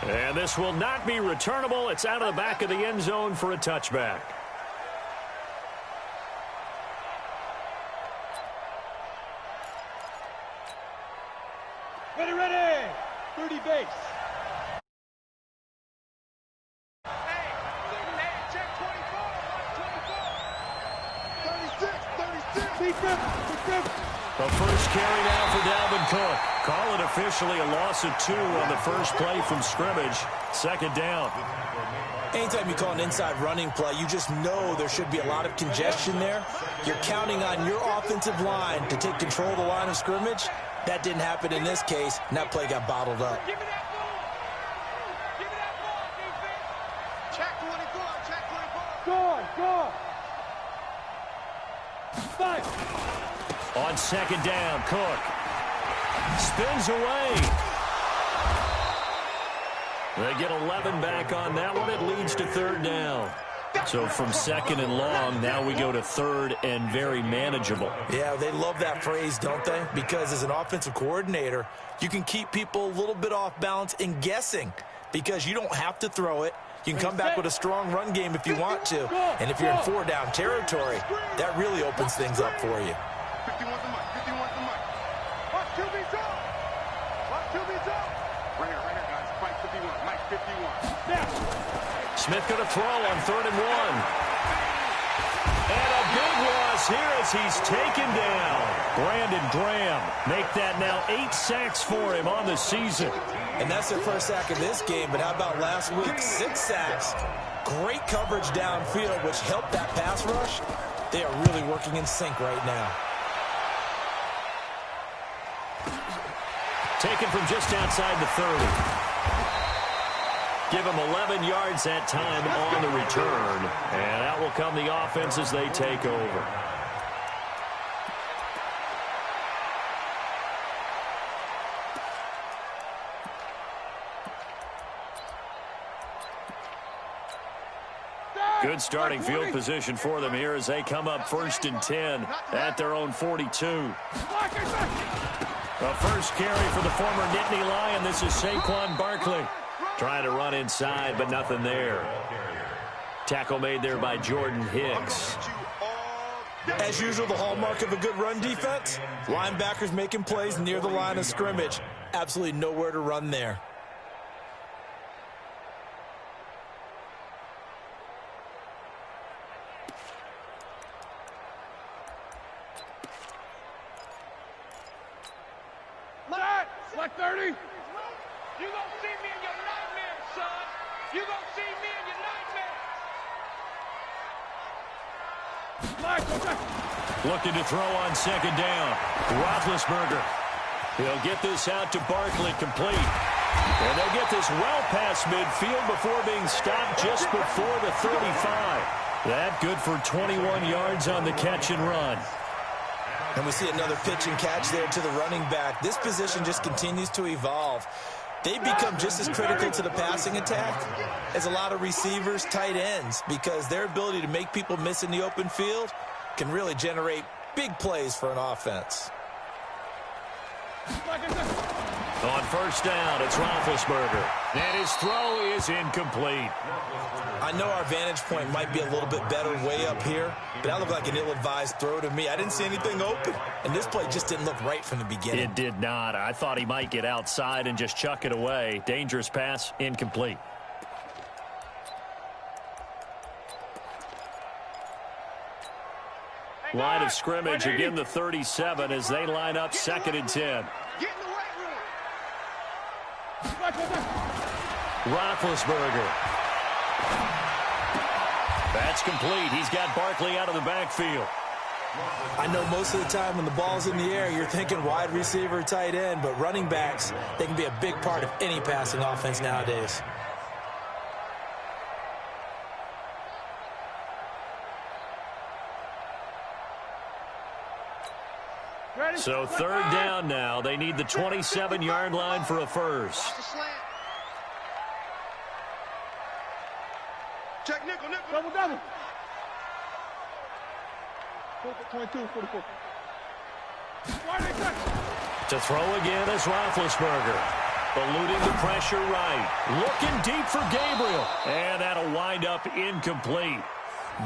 And this will not be returnable. It's out of the back of the end zone for a touchback. Ready, ready. 30 base. Hey, check 24. 36. Defense. The first carry now for Dalvin Cook. Call it officially a loss of 2 on the first play from scrimmage. Second down. Anytime you call an inside running play, you just know there should be a lot of congestion there. You're counting on your offensive line to take control of the line of scrimmage. That didn't happen in this case, and that play got bottled up. Give me that ball. Give me that ball, defense. Check 24. Check 24. Go. 5. On second down, Cook spins away. They get 11 back on that one. It leads to third down. So from second and long, now we go to third and very manageable. Yeah, they love that phrase, don't they? Because as an offensive coordinator, you can keep people a little bit off balance and guessing because you don't have to throw it. You can come back with a strong run game if you want to. And if you're in 4-down territory, that really opens things up for you. 51 the mic. 51 the mic. Watch QB's up. Watch QB's up. Right here, guys. Mike 51. Mike 51. Snap. Smith going to throw on 3rd and 1. And a big loss here as he's taken down. Brandon Graham make that now 8 sacks for him on the season. And that's their first sack of this game, but how about last week? 6 sacks. Great coverage downfield, which helped that pass rush. They are really working in sync right now. Taken from just outside the 30. Give him 11 yards that time on the return. And out will come the offense as they take over. Good starting field position for them here as they come up 1st and 10 at their own 42. A first carry for the former Nittany Lion. This is Saquon Barkley. Trying to run inside, but nothing there. Tackle made there by Jordan Hicks. As usual, the hallmark of a good run defense, linebackers making plays near the line of scrimmage. Absolutely nowhere to run there. Like 30. You gonna see me in your nightmares, son. You gonna see me in your nightmares. Looking to throw on second down. Roethlisberger. He'll get this out to Barkley, complete. And they'll get this well past midfield before being stopped just before the 35. That good for 21 yards on the catch and run. And we see another pitch and catch there to the running back. This position just continues to evolve. They become just as critical to the passing attack as a lot of receivers, tight ends, because their ability to make people miss in the open field can really generate big plays for an offense. On first down, it's Roethlisberger. And his throw is incomplete. I know our vantage point might be a little bit better way up here, but that looked like an ill-advised throw to me. I didn't see anything open, and this play just didn't look right from the beginning. It did not. I thought he might get outside and just chuck it away. Dangerous pass, incomplete. Line of scrimmage, again the 37 as they line up 2nd and 10. Get in the weight room. Roethlisberger. That's complete. He's got Barkley out of the backfield. I know most of the time when the ball's in the air, you're thinking wide receiver, tight end, but running backs, they can be a big part of any passing offense nowadays. So third down now. They need the 27-yard line for a first. Watch the slant. Check nickel, nickel. Double, double. 22, 44. To throw again is Roethlisberger. Eluding the pressure right. Looking deep for Gabriel. And that'll wind up incomplete.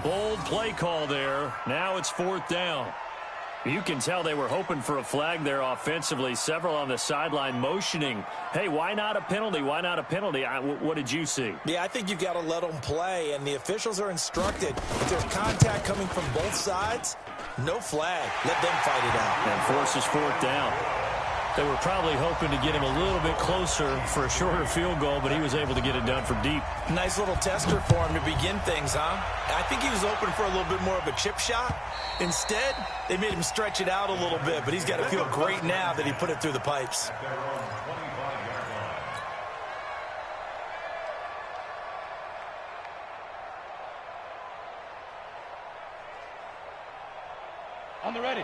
Bold play call there. Now it's fourth down. You can tell they were hoping for a flag there offensively. Several on the sideline motioning. Hey, why not a penalty? Why not a penalty? What did you see? Yeah, I think you've got to let them play, and the officials are instructed. If there's contact coming from both sides, no flag. Let them fight it out. And forces fourth down. They were probably hoping to get him a little bit closer for a shorter field goal, but he was able to get it done from deep. Nice little tester for him to begin things, huh? I think he was open for a little bit more of a chip shot. Instead, they made him stretch it out a little bit, but he's got to feel great now that he put it through the pipes.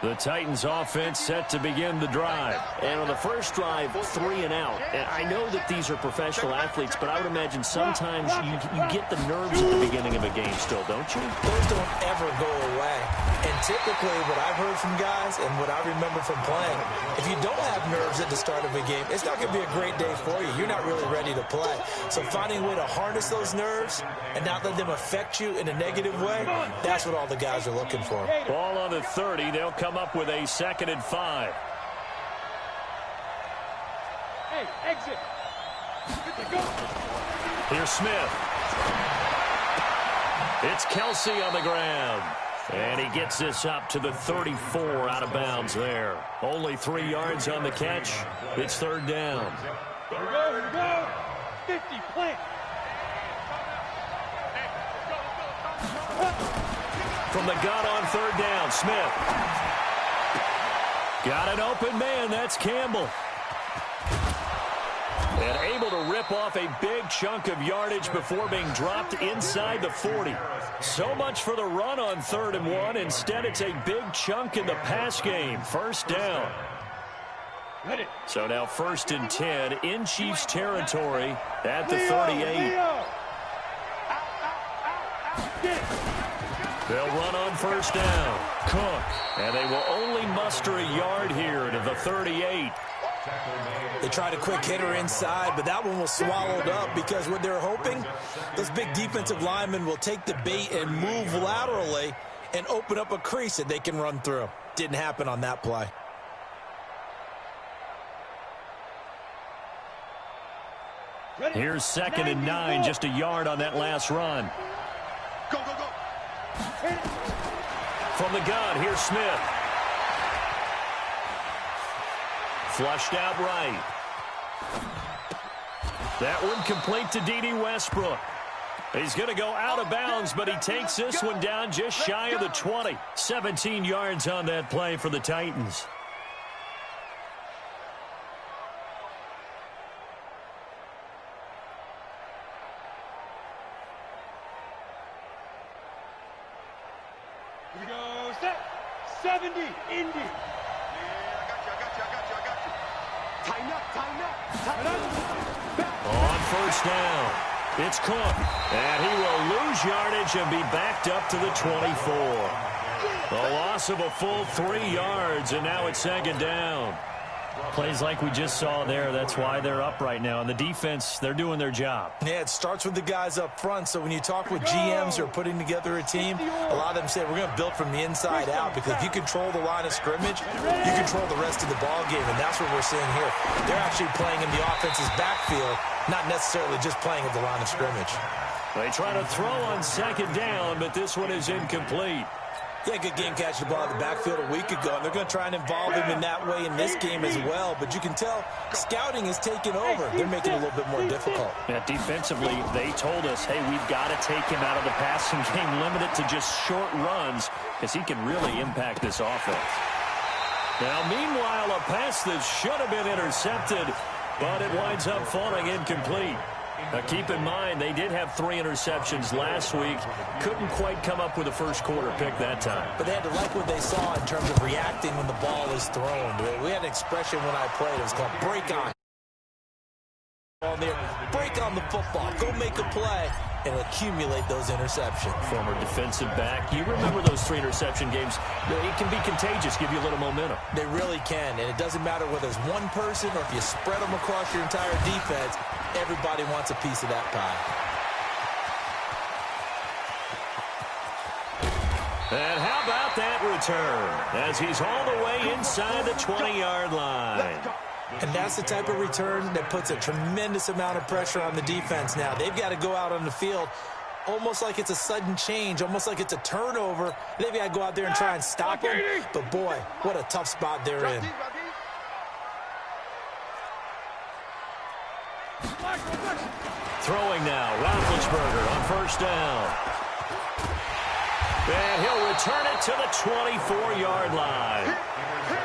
The Titans offense set to begin the drive. And on the first drive, 3 and out. And I know that these are professional athletes, but I would imagine sometimes you get the nerves at the beginning of a game still, don't you? Those don't ever go away. And typically what I've heard from guys and what I remember from playing, if you don't have nerves at the start of a game, it's not going to be a great day for you. You're not really ready to play. So finding a way to harness those nerves and not let them affect you in a negative way, that's what all the guys are looking for. Ball on the 30. They'll come up with a 2nd and 5. Hey, exit. Go. Here's Smith. It's Kelsey on the ground. And he gets this up to the 34 out of bounds there. Only 3 yards on the catch. It's third down. Here we go, here we go. 50, plant. From the gun on third down, Smith. Got an open man, that's Campbell. And able to rip off a big chunk of yardage before being dropped inside the 40. So much for the run on 3rd and 1. Instead, it's a big chunk in the pass game. First down. So now 1st and 10 in Chiefs territory at the 38. They'll run on first down. Cook. And they will only muster a yard here to the 38. They tried a quick hitter inside, but that one was swallowed up because what they're hoping, those big defensive linemen will take the bait and move laterally and open up a crease that they can run through. Didn't happen on that play. Here's 2nd and 9, just a yard on that last run. Go, go, go. From the gun, here's Smith. Flushed out right. That one complete to D.D. Westbrook. He's going to go out of bounds, but he takes this one down just shy of the 20. 17 yards on that play for the Titans. Here we go, set. 70, Indy. On first down, it's Cook. And he will lose yardage and be backed up to the 24. A loss of a full 3 yards, and now it's 2nd down. Plays like we just saw there. That's why they're up right now. And the defense, they're doing their job. Yeah, it starts with the guys up front. So when you talk with GMs who are putting together a team, a lot of them say we're going to build from the inside out, because if you control the line of scrimmage, you control the rest of the ball game, and that's what we're seeing here. They're actually playing in the offense's backfield, not necessarily just playing at the line of scrimmage. They try to throw on 2nd down, but this one is incomplete. Yeah, good game catching the ball in the backfield a week ago, and they're going to try and involve him in that way in this game as well. But you can tell scouting is taking over. They're making it a little bit more difficult. Yeah, defensively, they told us, hey, we've got to take him out of the passing game, limit it to just short runs, because he can really impact this offense. Now, meanwhile, a pass that should have been intercepted, but it winds up falling incomplete. Now keep in mind, they did have 3 interceptions last week. Couldn't quite come up with a first quarter pick that time. But they had to like what they saw in terms of reacting when the ball is thrown. We had an expression when I played. It was called break on. Break on the football. Go make a play and accumulate those interceptions. Former defensive back. You remember those 3 interception games. It can be contagious, give you a little momentum. They really can, and it doesn't matter whether it's one person or if you spread them across your entire defense. Everybody wants a piece of that pie. And how about that return as he's all the way inside the 20-yard line. And that's the type of return that puts a tremendous amount of pressure on the defense now. They've got to go out on the field almost like it's a sudden change, almost like it's a turnover. They've got to go out there and try and stop them. But, boy, what a tough spot they're in. Throwing now, Roethlisberger on first down. And he'll return it to the 24-yard line.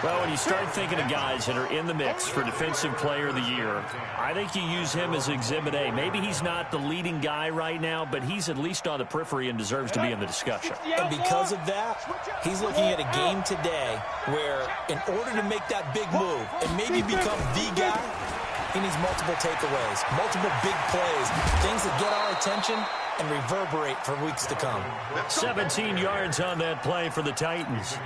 Well, when you start thinking of guys that are in the mix for Defensive Player of the Year, I think you use him as Exhibit A. Maybe he's not the leading guy right now, but he's at least on the periphery and deserves to be in the discussion. And because of that, he's looking at a game today where in order to make that big move and maybe become the guy, he needs multiple takeaways, multiple big plays, things that get our attention and reverberate for weeks to come. 17 yards on that play for the Titans.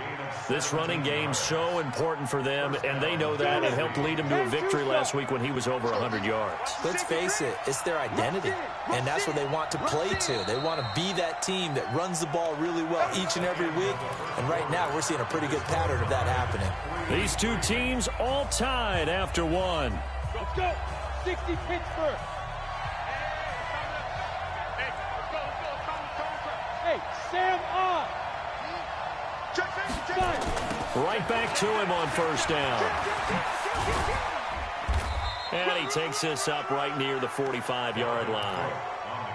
This running game's so important for them, and they know that. It helped lead them to a victory last week when he was over 100 yards. Let's face it, it's their identity, and that's what they want to play to. They want to be that team that runs the ball really well each and every week, and right now we're seeing a pretty good pattern of that happening. These two teams all tied after one. Let's go. 60 Pittsburgh. Hey, Sam on. Right back to him on first down. And he takes this up right near the 45-yard line.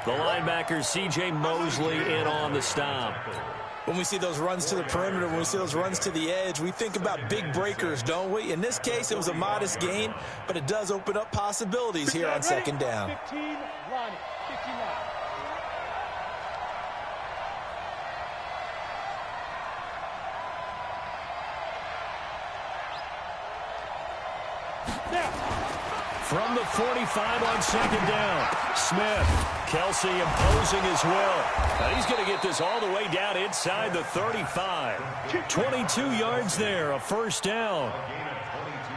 The linebacker, C.J. Mosley, in on the stop. When we see those runs to the perimeter, when we see those runs to the edge, we think about big breakers, don't we? In this case, it was a modest gain, but it does open up possibilities here on second down. 15 line. 15 line. From the 45 on second down, Smith, Kelsey imposing his will. Now he's going to get this all the way down inside the 35. 22 yards there, a first down.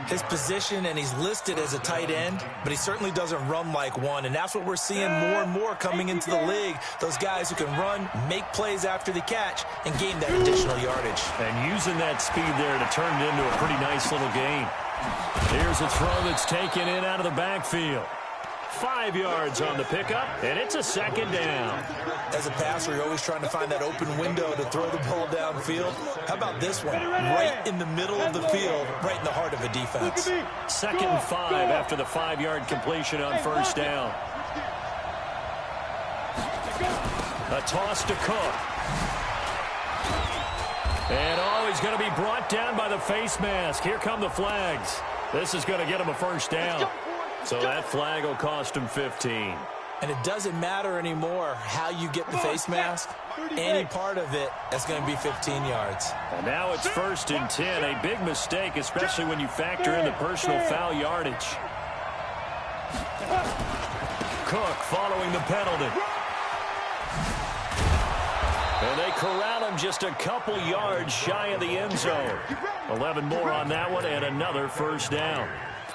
His position, and he's listed as a tight end, but he certainly doesn't run like one, and that's what we're seeing more and more coming into the league. Those guys who can run, make plays after the catch, and gain that additional yardage. And using that speed there to turn it into a pretty nice little game. Here's a throw that's taken in out of the backfield. 5 yards on the pickup, and it's a second down. As a passer, you're always trying to find that open window to throw the ball downfield. How about this one? Right in the middle of the field, right in the heart of a defense. 2nd and 5 after the 5-yard completion on first down. A toss to Cook. And he's going to be brought down by the face mask. Here come the flags. This is going to get him a first down. So that flag will cost him 15. And it doesn't matter anymore how you get the face mask. Any part of it, that's going to be 15 yards. And now it's 1st and 10. A big mistake, especially when you factor in the personal foul yardage. Cook following the penalty. And they corral him just a couple yards shy of the end zone. 11 more on that one and another first down.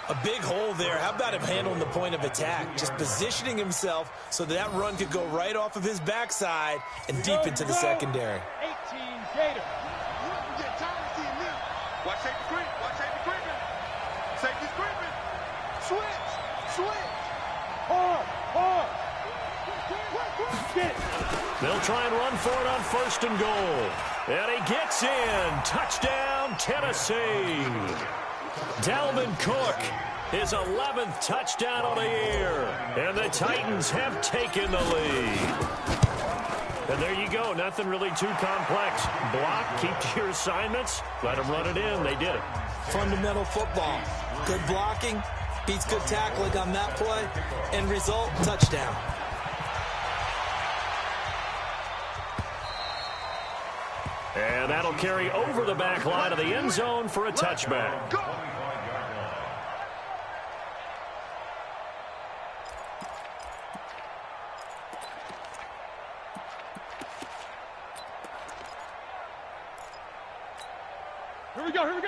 A big hole there. How about him handling the point of attack? Just positioning himself so that run could go right off of his backside and deep into the secondary. 18 Gator. Watch safety creep. Watch safety creeping. Safety's creeping. Switch. Hard. Get it. They'll try and run for it on 1st and goal. And he gets in. Touchdown, Tennessee. Dalvin Cook, his 11th touchdown of the year. And the Titans have taken the lead. And there you go. Nothing really too complex. Block, keep to your assignments, let them run it in. They did it. Fundamental football. Good blocking, Beats good tackling on that play. End result, touchdown. And that'll carry over the back line of the end zone for a touchback.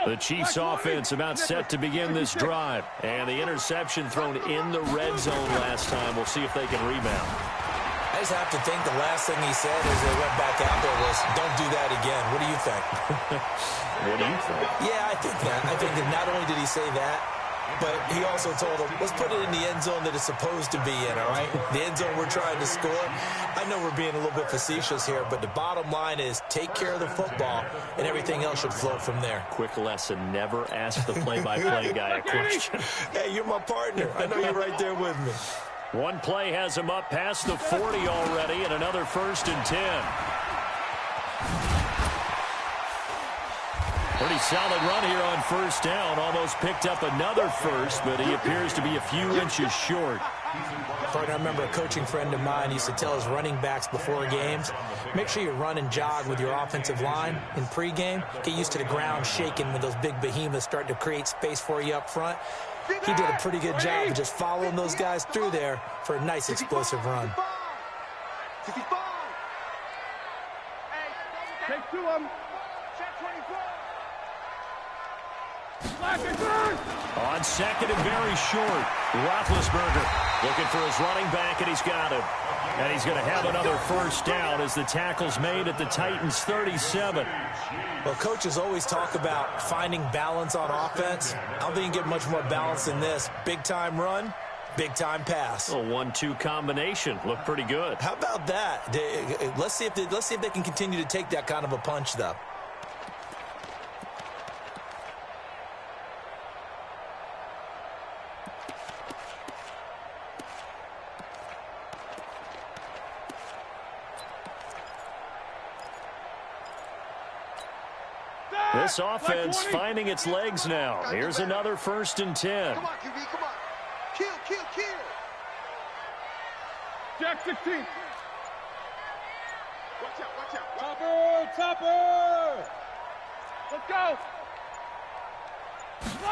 The Chiefs offense about set to begin this drive. And the interception thrown in the red zone last time. We'll see if they can rebound. I just have to think the last thing he said as they went back out there was, don't do that again. What do you think? What do you think? Yeah, I think that. I think that not only did he say that, but he also told them, let's put it in the end zone that it's supposed to be in, all right? The end zone we're trying to score. I know we're being a little bit facetious here, but the bottom line is take care of the football, and everything else should flow from there. Quick lesson, never ask the play-by-play guy a question. Hey, you're my partner. I know you're right there with me. One play has him up past the 40 already, and another 1st and 10. Pretty solid run here on 1st down. Almost picked up another first, but he appears to be a few inches short. Partner, I remember a coaching friend of mine used to tell his running backs before games, make sure you run and jog with your offensive line in pregame. Get used to the ground shaking when those big behemoths start to create space for you up front. He did a pretty good job of just following those guys through there for a nice explosive run. Take 2 of them. Check 24. On 2nd and very short, Roethlisberger looking for his running back, and he's got him. And he's going to have another 1st down as the tackle's made at the Titans' 37. Well, coaches always talk about finding balance on offense. I don't think you get much more balance than this. Big-time run, big-time pass. A 1-2 combination. Looked pretty good. How about that? Let's see if they can continue to take that kind of a punch, though. This offense finding its legs now. Here's another 1st and 10. Come on, QB, come on. Kill. Jack 16. Watch out. Topper. Let's go.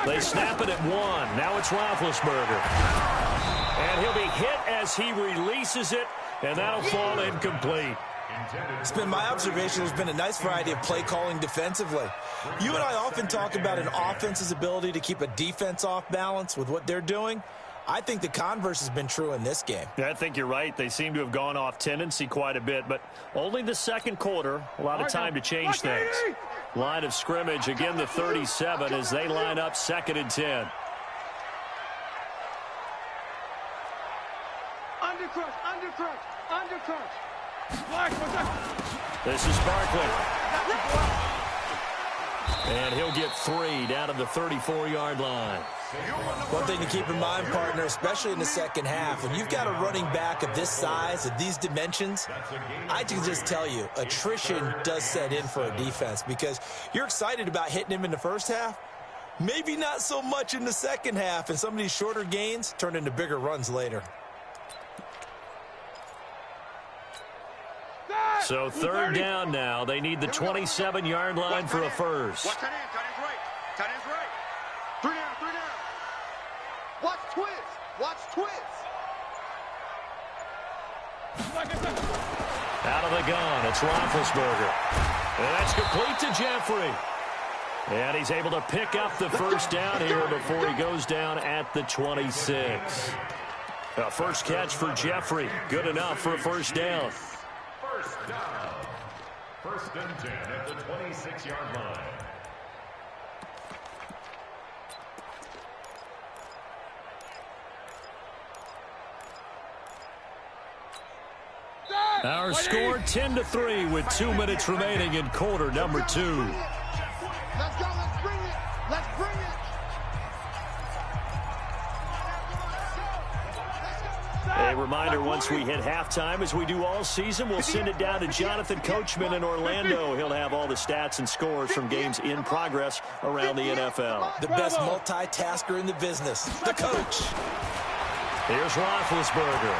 They snap it at 1. Now it's Roethlisberger. And he'll be hit as he releases it, and that'll fall incomplete. It's been my observation there's been a nice variety of play calling defensively. You and I often talk about an offense's ability to keep a defense off balance with what they're doing. I think the converse has been true in this game. I think you're right. They seem to have gone off tendency quite a bit, but only the 2nd quarter. A lot of time to change things. Line of scrimmage, again the 37 as they line up 2nd and 10. Undercrush. This is Barkley. And he'll get 3 down to the 34-yard line. One thing to keep in mind, partner, especially in the second half, when you've got a running back of this size, of these dimensions, I can just tell you, attrition does set in for a defense because you're excited about hitting him in the first half, maybe not so much in the second half, and some of these shorter gains turn into bigger runs later. So 3rd down now. They need the 27-yard line for a first. Watch tight end. Tight end's right. 3 down. Watch twist. Out of the gun, it's Roethlisberger. And that's complete to Jeffrey. And he's able to pick up the 1st down here before he goes down at the 26. A first catch for Jeffrey. Good enough for a 1st down. 1st down. 1st and 10 at the 26-yard line. Our score 10-3 with 2 minutes remaining in quarter number 2. Let's go. Let's bring it. reminder, once we hit halftime, as we do all season, we'll send it down to Jonathan Coachman in Orlando. He'll have all the stats and scores from games in progress around the NFL. The best multitasker in the business, the coach. Here's Roethlisberger.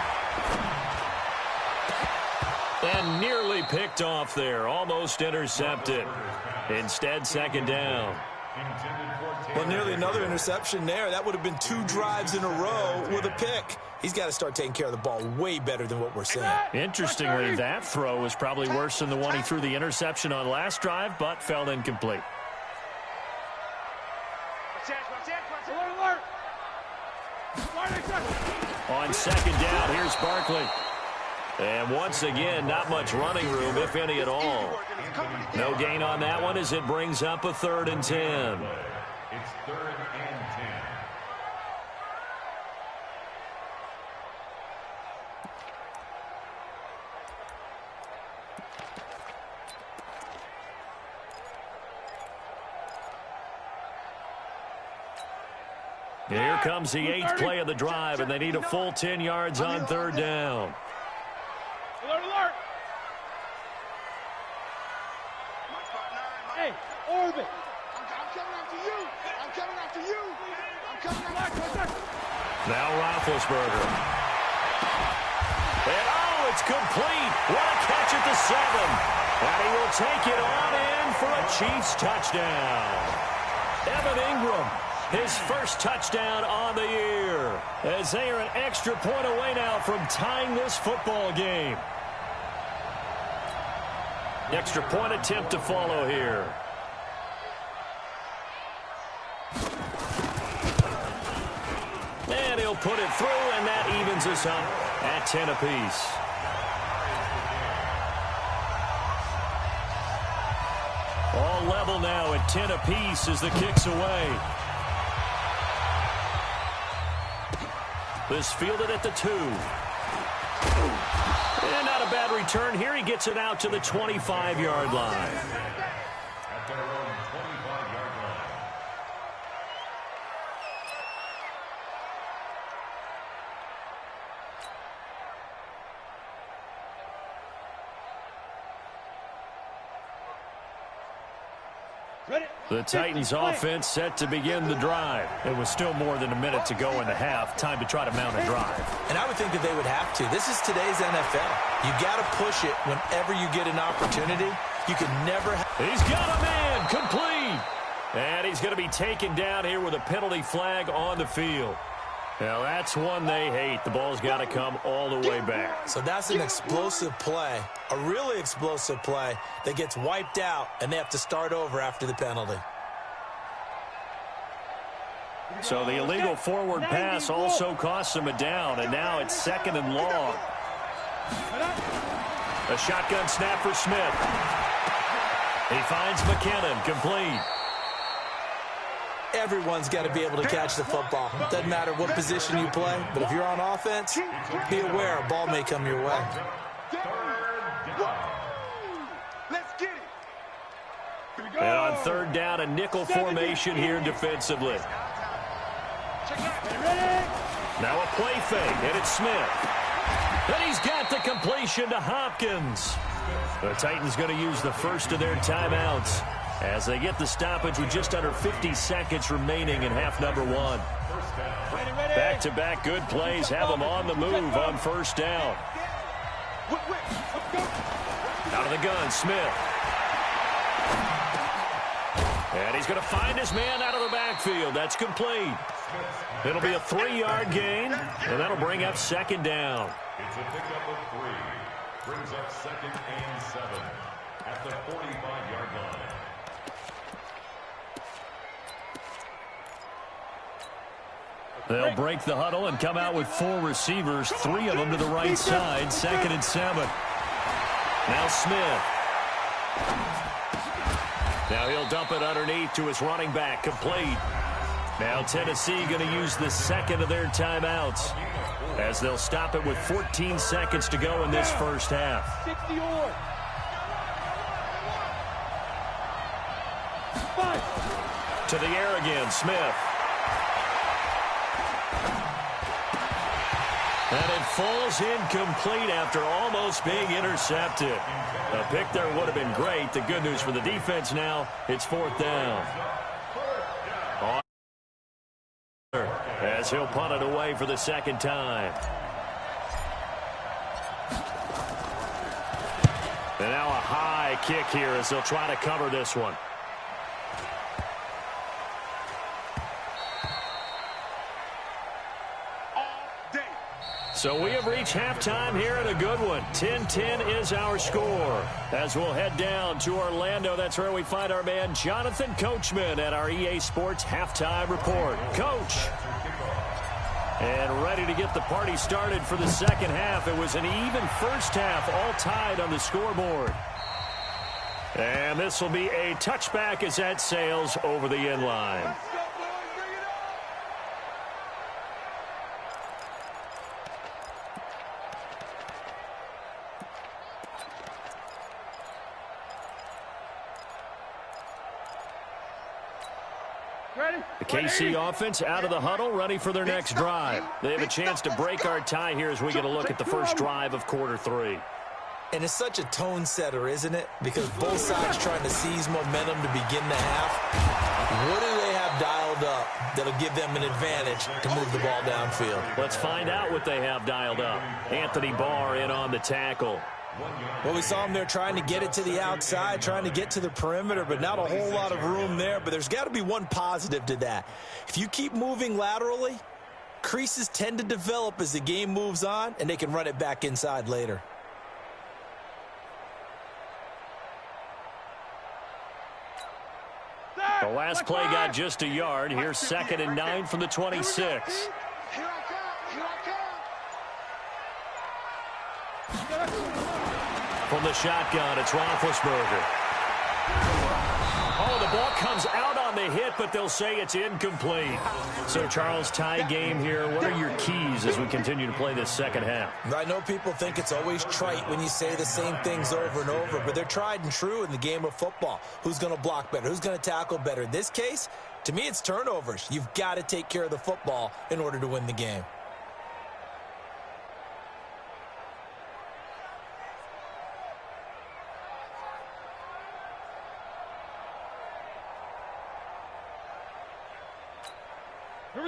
And nearly picked off there, almost intercepted. Instead, second down. Well, nearly another interception there. That would have been 2 drives in a row with a pick. He's got to start taking care of the ball way better than what we're seeing. Interestingly, that throw was probably worse than the one he threw the interception on last drive, but fell incomplete. On second down, here's Barkley. And once again, not much running room, if any at all. No gain on that one as it brings up a 3rd and 10. It's 3rd and 10. Here comes the 8th play of the drive, and they need a full 10 yards on 3rd down. Alert, alert! Hey, Orbit! I'm coming after you! I'm coming after you! I'm coming after you! Now Roethlisberger. And oh, it's complete! What a catch at the 7! And he will take it on in for a Chiefs touchdown. Evan Ingram, his first touchdown on the year, as they are an extra point away now from tying this football game. Extra point attempt to follow here. And he'll put it through, and that evens us up at 10 apiece. All level now at 10 apiece as the kick's away. This fielded at the 2. And not a bad return here. He gets it out to the 25-yard line. At their own 25-yard line. The Titans offense set to begin the drive. It was still more than a minute to go in the half. Time to try to mount a drive. And I would think that they would have to. This is today's NFL. You got to push it whenever you get an opportunity. You can never... He's got a man complete. And he's going to be taken down here with a penalty flag on the field. Now, that's one they hate. The ball's got to come all the way back. So that's an explosive play, a really explosive play that gets wiped out, and they have to start over after the penalty. So the illegal forward pass also costs him a down, and now it's 2nd and long. A shotgun snap for Smith. He finds McKinnon, complete. Everyone's got to be able to catch the football. Doesn't matter what position you play, but if you're on offense, be aware a ball may come your way. Let's get it! And on 3rd down, a nickel formation here defensively. Now a play fake, and it's Smith. And he's got the completion to Hopkins. The Titans going to use the first of their timeouts as they get the stoppage with just under 50 seconds remaining in half number 1. Back-to-back good plays have them on the move on 1st down. Out of the gun, Smith. And he's going to find his man out of the backfield. That's complete. It'll be a 3-yard gain, and that'll bring up 2nd down. It's a pickup of 3. Brings up 2nd and 7 at the 45-yard line. They'll break the huddle and come out with 4 receivers, 3 of them to the right side, 2nd and 7. Now Smith. Now he'll dump it underneath to his running back, complete. Now Tennessee going to use the 2nd of their timeouts as they'll stop it with 14 seconds to go in this first half. 60 To the air again, Smith. And it falls incomplete after almost being intercepted. A pick there would have been great. The good news for the defense now, it's 4th down. As he'll punt it away for the 2nd time. And now a high kick here as they'll try to cover this one. So we have reached halftime here at a good one. 10-10 is our score. As we'll head down to Orlando, that's where we find our man Jonathan Coachman at our EA Sports Halftime Report. Coach. And ready to get the party started for the 2nd half. It was an even first half, all tied on the scoreboard. And this will be a touchback as that sails over the end line. The KC offense out of the huddle, ready for their next drive. They have a chance to break our tie here as we get a look at the first drive of quarter 3. And it's such a tone setter, isn't it? Because both sides trying to seize momentum to begin the half. What do they have dialed up that'll give them an advantage to move the ball downfield? Let's find out what they have dialed up. Anthony Barr in on the tackle. Well, we saw him there trying to get it to the outside, trying to get to the perimeter, but not a whole lot of room there. But there's got to be one positive to that. If you keep moving laterally, creases tend to develop as the game moves on, and they can run it back inside later. The last play got just a yard. Here's 2nd and 9 from the 26. From the shotgun, it's Roethlisberger. Oh, the ball comes out on the hit, but they'll say it's incomplete. So, Charles, tie game here. What are your keys as we continue to play this 2nd half? I know people think it's always trite when you say the same things over and over, but they're tried and true in the game of football. Who's going to block better? Who's going to tackle better? In this case, to me, it's turnovers. You've got to take care of the football in order to win the game.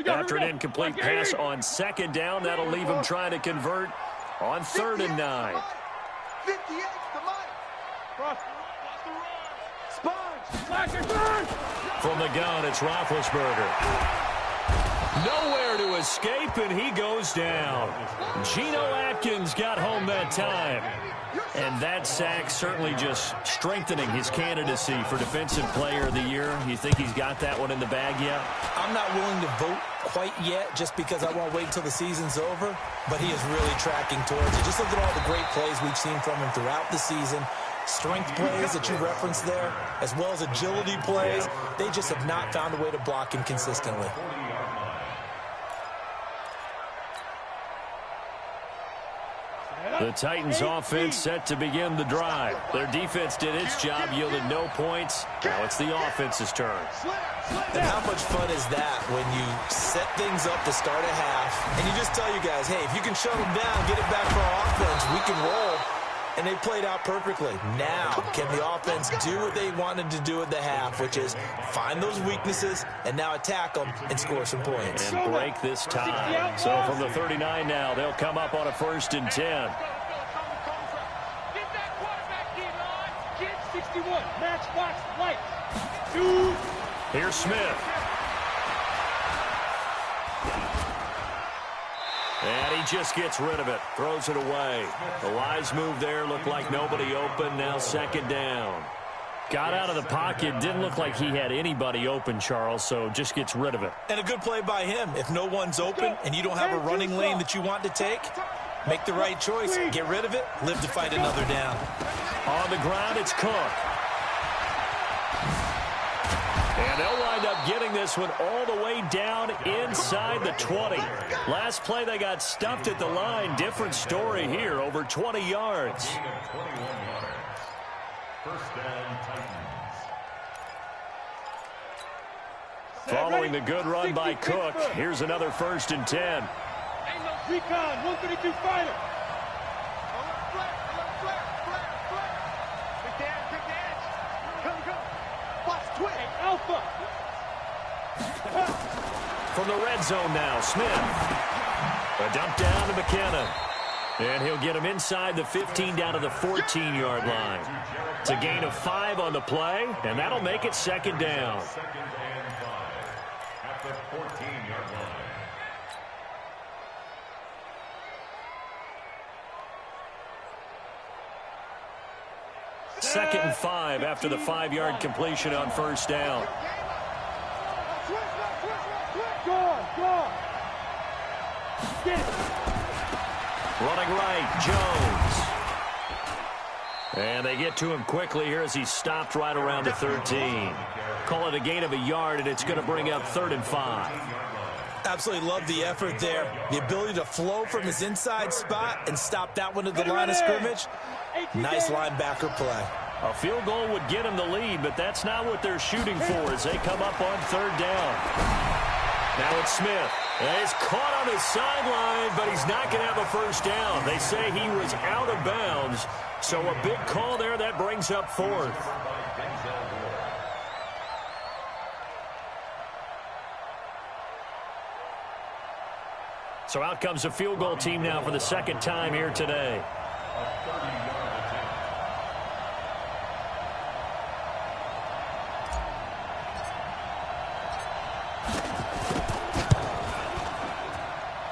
After an incomplete pass on 2nd down, that'll leave him trying to convert on 3rd and 9. 58 the money. From the gun, it's Roethlisberger. Nowhere to escape, and he goes down. Geno Atkins got home that time. And that sack certainly just strengthening his candidacy for Defensive Player of the Year. You think he's got that one in the bag yet? I'm not willing to vote quite yet just because I won't wait until the season's over, but he is really tracking towards it. Just look at all the great plays we've seen from him throughout the season. Strength plays that you referenced there, as well as agility plays. They just have not found a way to block him consistently. The Titans offense set to begin the drive. Their defense did its job, yielded no points. Now it's the offense's turn. And how much fun is that when you set things up to start a half, and you just tell you guys, hey, if you can shut them down, get it back for our offense, we can roll. And they played out perfectly. Now, can the offense do what they wanted to do at the half, which is find those weaknesses and now attack them and score some points. And break this tie. So from the 39 now, they'll come up on a 1st and 10. Get that quarterback in on. Kid 61. Matchbox light. Here's Smith. And he just gets rid of it. Throws it away. The wise move there. Looked like nobody open. Now 2nd down. Got out of the pocket. Didn't look like he had anybody open, Charles, so just gets rid of it. And a good play by him. If no one's open and you don't have a running lane that you want to take, make the right choice. Get rid of it. Live to fight another down. On the ground, it's Cook. And they'll wind up getting this one all the way down inside the 20. Last play, they got stuffed at the line. Different story here, over 20 yards. Following the good run by Cook, here's another 1st and 10. Recon, 132 fighter. Quick dance. Come. Watch, twist. Hey, Alpha. From the red zone now, Smith. A dump down to McKenna. And he'll get him inside the 15 down to the 14-yard line. It's a gain of 5 on the play, and that'll make it second down. Second and 5 at the 14-yard line. Second and 5 after the 5-yard completion on first down. Go. Get it. Running right, Jones. And they get to him quickly here as he's stopped right around the 13. Call it a gain of a yard, and it's going to bring up 3rd and 5. Absolutely love the effort there. The ability to flow from his inside spot and stop that one at the line of scrimmage. Nice linebacker play. A field goal would get him the lead, but that's not what they're shooting for as they come up on 3rd down. Now it's Smith. He's caught on his sideline, but he's not going to have a first down. They say he was out of bounds, so a big call there that brings up 4th. So out comes the field goal team now for the second time here today.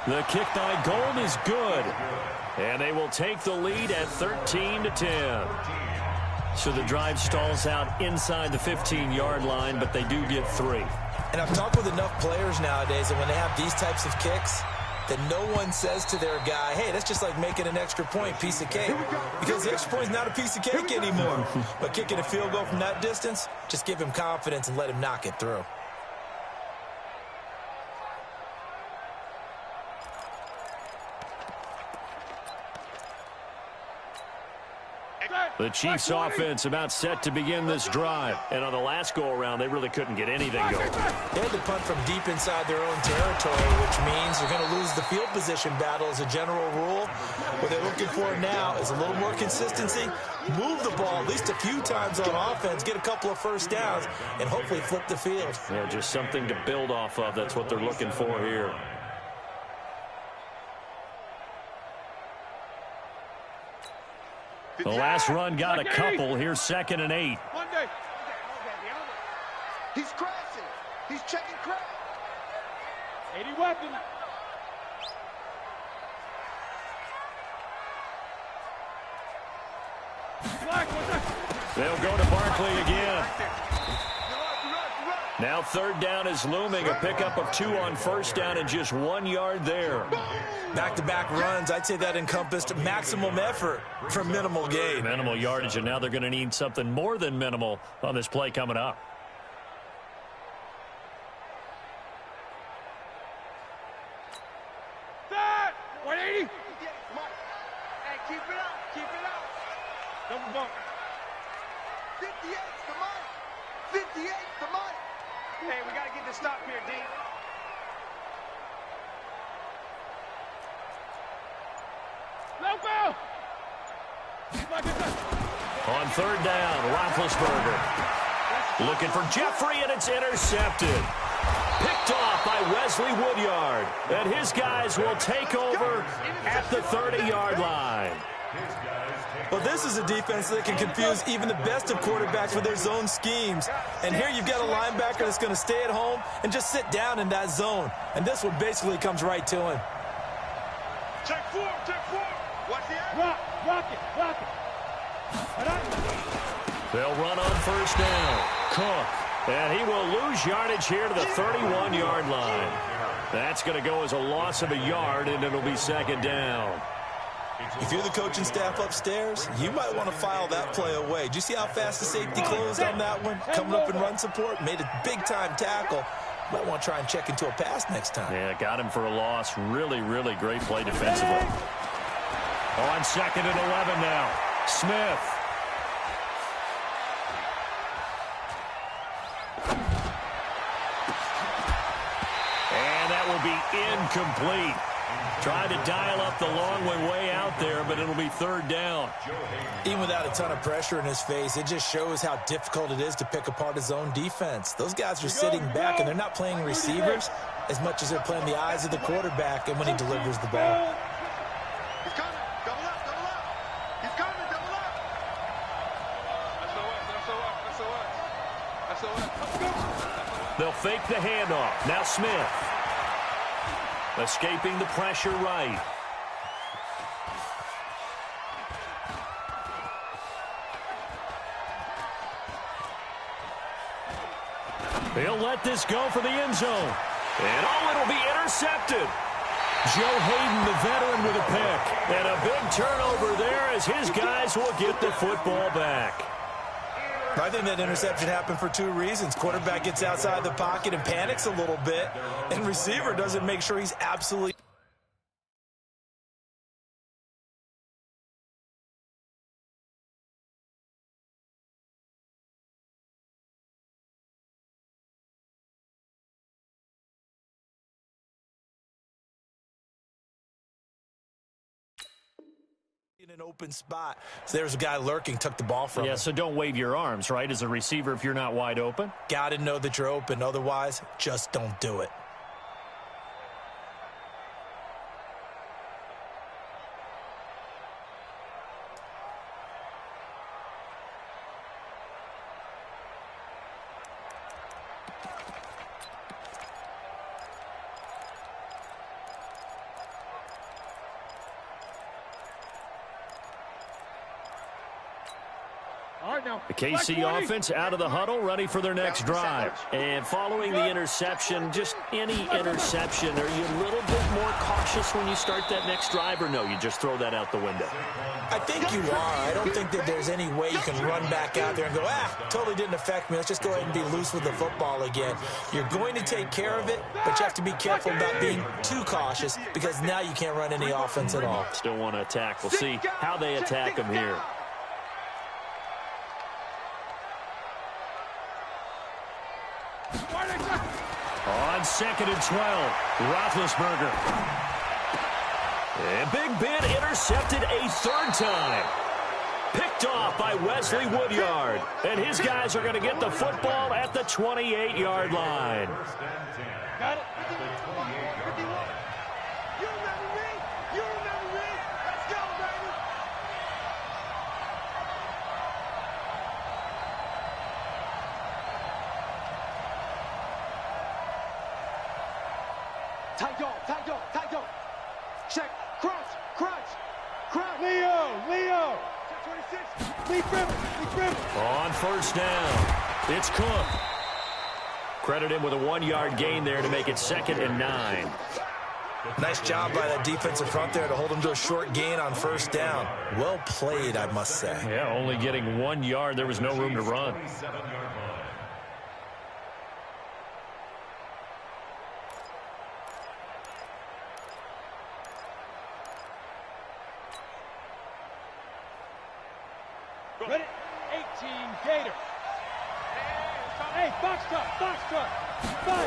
The kick by Gold is good. And they will take the lead at 13-10. So the drive stalls out inside the 15-yard line, but they do get 3. And I've talked with enough players nowadays that when they have these types of kicks, that no one says to their guy, hey, that's just like making an extra point, piece of cake. Because the extra point is not a piece of cake anymore. But kicking a field goal from that distance, just give him confidence and let him knock it through. The Chiefs offense about set to begin this drive. And on the last go-around, they really couldn't get anything going. They had to punt from deep inside their own territory, which means they're going to lose the field position battle as a general rule. What they're looking for now is a little more consistency, move the ball at least a few times on offense, get a couple of first downs, and hopefully flip the field. Yeah, just something to build off of. That's what they're looking for here. The last run got a couple. Here's 2nd and 8. He's crashing. He's checking crash. 80 weapon. They'll go to Barkley again. Now 3rd down is looming. A pickup of 2 on first down and just 1 yard there. Back-to-back runs, I'd say that encompassed maximum effort for minimal gain. Minimal yardage, and now they're going to need something more than minimal on this play coming up. That! 180. Hey, keep it up. Keep it up. Double bump. 58's the money. 58's the money. Hey, we got to get this stop here, D. Loco! On 3rd down, Roethlisberger. Looking for Jeffrey, and it's intercepted. Picked off by Wesley Woodyard. And his guys will take over at the 30-yard line. Well, this is a defense that can confuse even the best of quarterbacks with their zone schemes. And here you've got a linebacker that's going to stay at home and just sit down in that zone. And this one basically comes right to him. Check 4. Watch the Rock it. They'll run on first down. Cook. And he will lose yardage here to the 31-yard line. That's going to go as a loss of a yard, and it'll be 2nd down. If you're the coaching staff upstairs, you might want to file that play away. Did you see how fast the safety closed on that one? Coming up in run support, made a big-time tackle. Might want to try and check into a pass next time. Yeah, got him for a loss. Really, really great play defensively. On 2nd and 11 now. Smith. And that will be incomplete. Trying to dial up the long way out there, but it'll be third down. Even without a ton of pressure in his face, it just shows how difficult it is to pick apart his own defense. Those guys are sitting back, and they're not playing receivers as much as they're playing the eyes of the quarterback and when he delivers the ball. He's coming. Double up, double up. He's coming, double up. That's us. They'll fake the handoff. Now Smith. Escaping the pressure right. He'll let this go for the end zone. And it'll be intercepted. Joe Hayden, the veteran, with a pick. And a big turnover there as his guys will get the football back. I think that interception happened for two reasons. Quarterback gets outside the pocket and panics a little bit, and receiver doesn't make sure he's absolutely... in an open spot. So there's a guy lurking, took the ball from him. Yeah, so don't wave your arms, right, as a receiver if you're not wide open. Got to know that you're open. Otherwise, just don't do it. The KC offense out of the huddle, ready for their next drive. And following the interception, just any interception, are you a little bit more cautious when you start that next drive, or no, you just throw that out the window? I think you are. I don't think that there's any way you can run back out there and go, totally didn't affect me. Let's just go ahead and be loose with the football again. You're going to take care of it, but you have to be careful about being too cautious because now you can't run any offense at all. Still want to attack. We'll see how they attack them here. On 2nd and 12, Roethlisberger. And Big Ben intercepted a third time. Picked off by Wesley Woodyard. And his guys are going to get the football at the 28-yard line. Got it. You remember me? You remember me? Let's go, baby. Tight dog, tight dog, tight dog. Check, crunch, crunch, crunch. Leo. Check 26. Lee Griffin. On first down, it's Cook. Credit him with a 1-yard gain there to make it 2nd and 9. Nice job by that defensive front there to hold him to a short gain on first down. Well played, I must say. Yeah, only getting 1 yard. There was no room to run. Ready? 18 Gator. Hey, box truck. 5.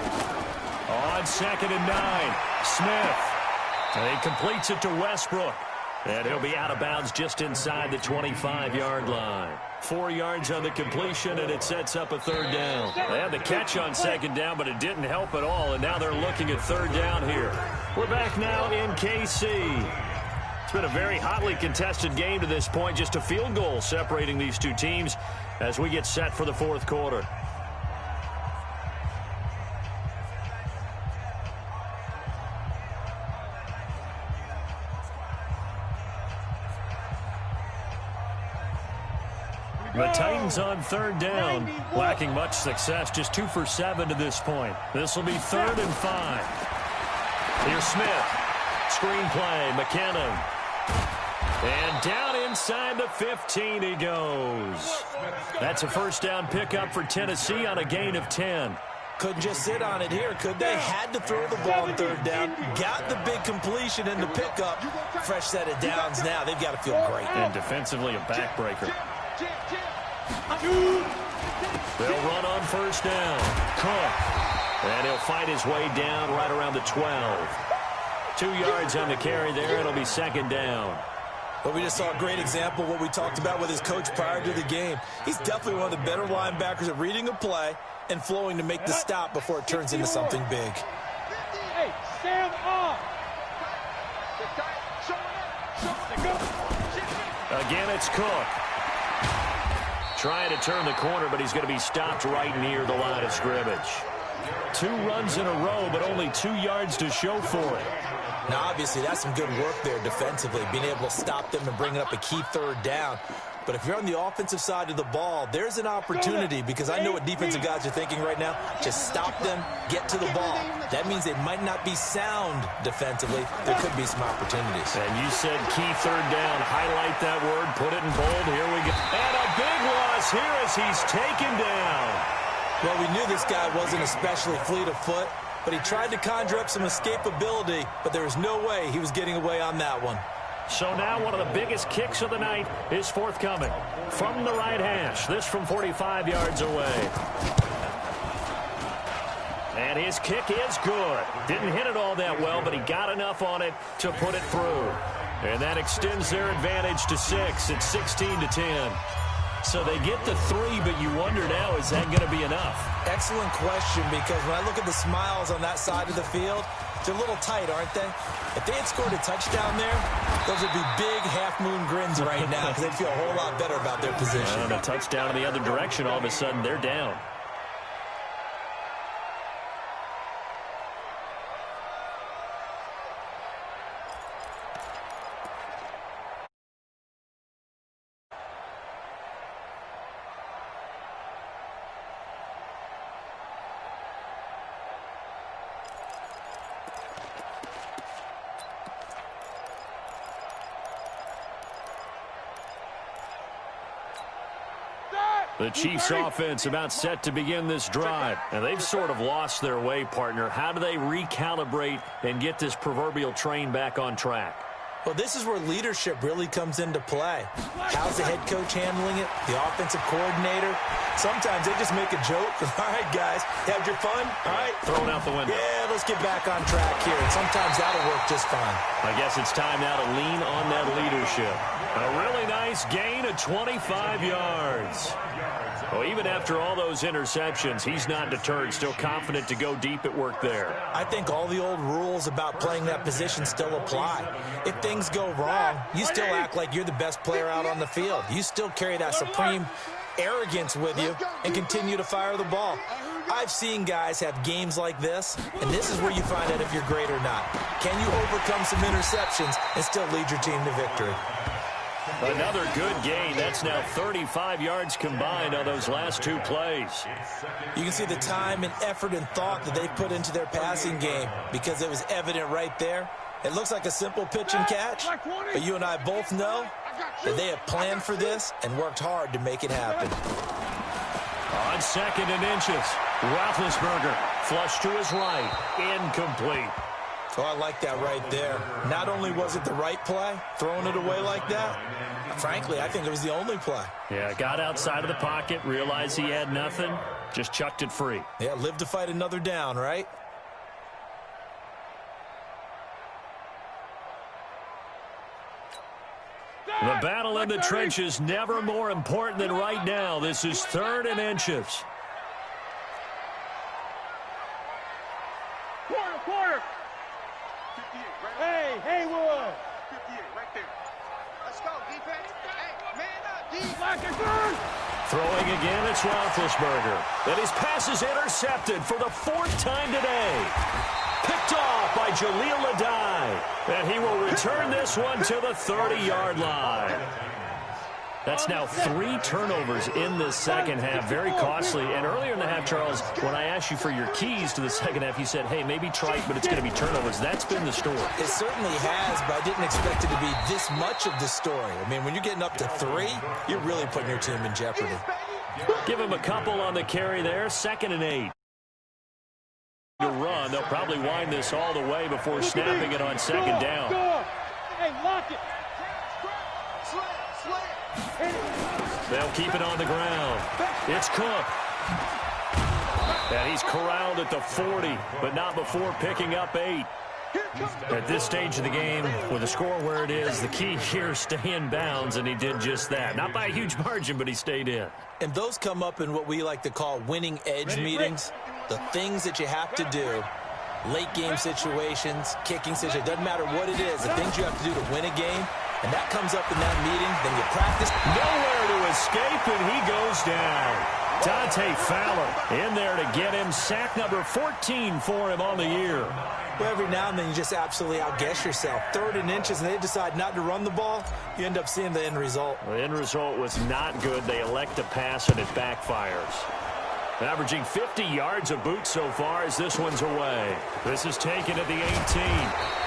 On 2nd and 9, Smith. And he completes it to Westbrook. And he'll be out of bounds just inside the 25-yard line. 4 yards on the completion, and it sets up a third down. They had the catch on 2nd down, but it didn't help at all, and now they're looking at third down here. We're back now in KC. It's been a very hotly contested game to this point. Just a field goal separating these two teams as we get set for the fourth quarter. The Titans on third down, lacking much success, just 2 for 7 to this point. This will be 3rd and 5. Here's Smith. Screen play, McKinnon. And down inside the 15 he goes. That's a first down pickup for Tennessee on a gain of 10. Couldn't just sit on it here, could they? Had to throw the ball on third down. Got the big completion in the pickup. Fresh set of downs now. They've got to feel great. And defensively, a backbreaker. They'll run on first down. Cook. And he'll fight his way down right around the 12. 2 yards on the carry there. It'll be second down. But we just saw a great example of what we talked about with his coach prior to the game. He's definitely one of the better linebackers at reading a play and flowing to make the stop before it turns into something big. Hey, stand up. Again, it's Cook. Trying to turn the corner, but he's going to be stopped right near the line of scrimmage. 2 runs in a row, but only 2 yards to show for it. Now, obviously, that's some good work there defensively, being able to stop them and bringing up a key third down. But if you're on the offensive side of the ball, there's an opportunity, because I know what defensive guys are thinking right now. Just stop them, get to the ball. That means they might not be sound defensively. There could be some opportunities. And you said key third down. Highlight that word, put it in bold. Here we go. And a big loss here as he's taken down. Well, we knew this guy wasn't especially fleet of foot, but he tried to conjure up some escapability, but there was no way he was getting away on that one. So now one of the biggest kicks of the night is forthcoming from the right hash. This from 45 yards away. And his kick is good. Didn't hit it all that well, but he got enough on it to put it through. And that extends their advantage to 6. It's 16-10. So they get the 3, but you wonder now, is that going to be enough? Excellent question, because when I look at the smiles on that side of the field, they're a little tight, aren't they? If they had scored a touchdown there, those would be big half-moon grins right now, because they'd feel a whole lot better about their position. And a touchdown in the other direction, all of a sudden they're down. The Chiefs offense about set to begin this drive. And they've sort of lost their way, partner. How do they recalibrate and get this proverbial train back on track? Well, this is where leadership really comes into play. How's the head coach handling it? The offensive coordinator? Sometimes they just make a joke. All right, guys, had your fun? All right. Thrown out the window. Yeah, let's get back on track here. And sometimes that'll work just fine. I guess it's time now to lean on that leadership. A really nice gain of 25 yards. Well, even after all those interceptions, he's not deterred, still confident to go deep at work there. I think all the old rules about playing that position still apply. If things go wrong, you still act like you're the best player out on the field. You still carry that supreme arrogance with you and continue to fire the ball. I've seen guys have games like this, and this is where you find out if you're great or not. Can you overcome some interceptions and still lead your team to victory? Another good gain. That's now 35 yards combined on those last 2 plays. You can see the time and effort and thought that they put into their passing game, because it was evident right there. It looks like a simple pitch and catch, but you and I both know that they have planned for this and worked hard to make it happen. On 2nd and inches, Roethlisberger flush to his right, incomplete. Oh, I like that right there. Not only was it the right play, throwing it away like that, frankly, I think it was the only play. Yeah, got outside of the pocket, realized he had nothing, just chucked it free. Yeah, live to fight another down, right? The battle in the trenches never more important than right now. This is 3rd and inches. Quarter. Hey, Haywood. 58, right there. Let's go, defense. Hey, man up, defense. Black and burn. Throwing again, it's Roethlisberger. And his pass is intercepted for the 4th time today. Picked off by Jaleel Adai. And he will return this one to the 30-yard line. That's now 3 turnovers in the second half. Very costly. And earlier in the half, Charles, when I asked you for your keys to the second half, you said, hey, maybe trite, but it's going to be turnovers. That's been the story. It certainly has, but I didn't expect it to be this much of the story. I mean, when you're getting up to 3, you're really putting your team in jeopardy. Give him a couple on the carry there. 2nd and 8. To run. They'll probably wind this all the way before snapping it on 2nd down. Hey, lock it. They'll keep it on the ground. It's Cook. And he's corralled at the 40, but not before picking up 8. At this stage of the game, with the score where it is, the key here is stay in bounds, and he did just that. Not by a huge margin, but he stayed in. And those come up in what we like to call winning edge meetings. The things that you have to do, late game situations, kicking situations, doesn't matter what it is, the things you have to do to win a game, and that comes up in that meeting, then you practice. Nowhere to escape, and he goes down. Dante Fowler in there to get him. Sack number 14 for him on the year. Well, every now and then you just absolutely outguess yourself. 3rd and inches, and they decide not to run the ball. You end up seeing the end result. The end result was not good. They elect to pass, and it backfires. Averaging 50 yards a boot so far as this one's away. This is taken at the 18.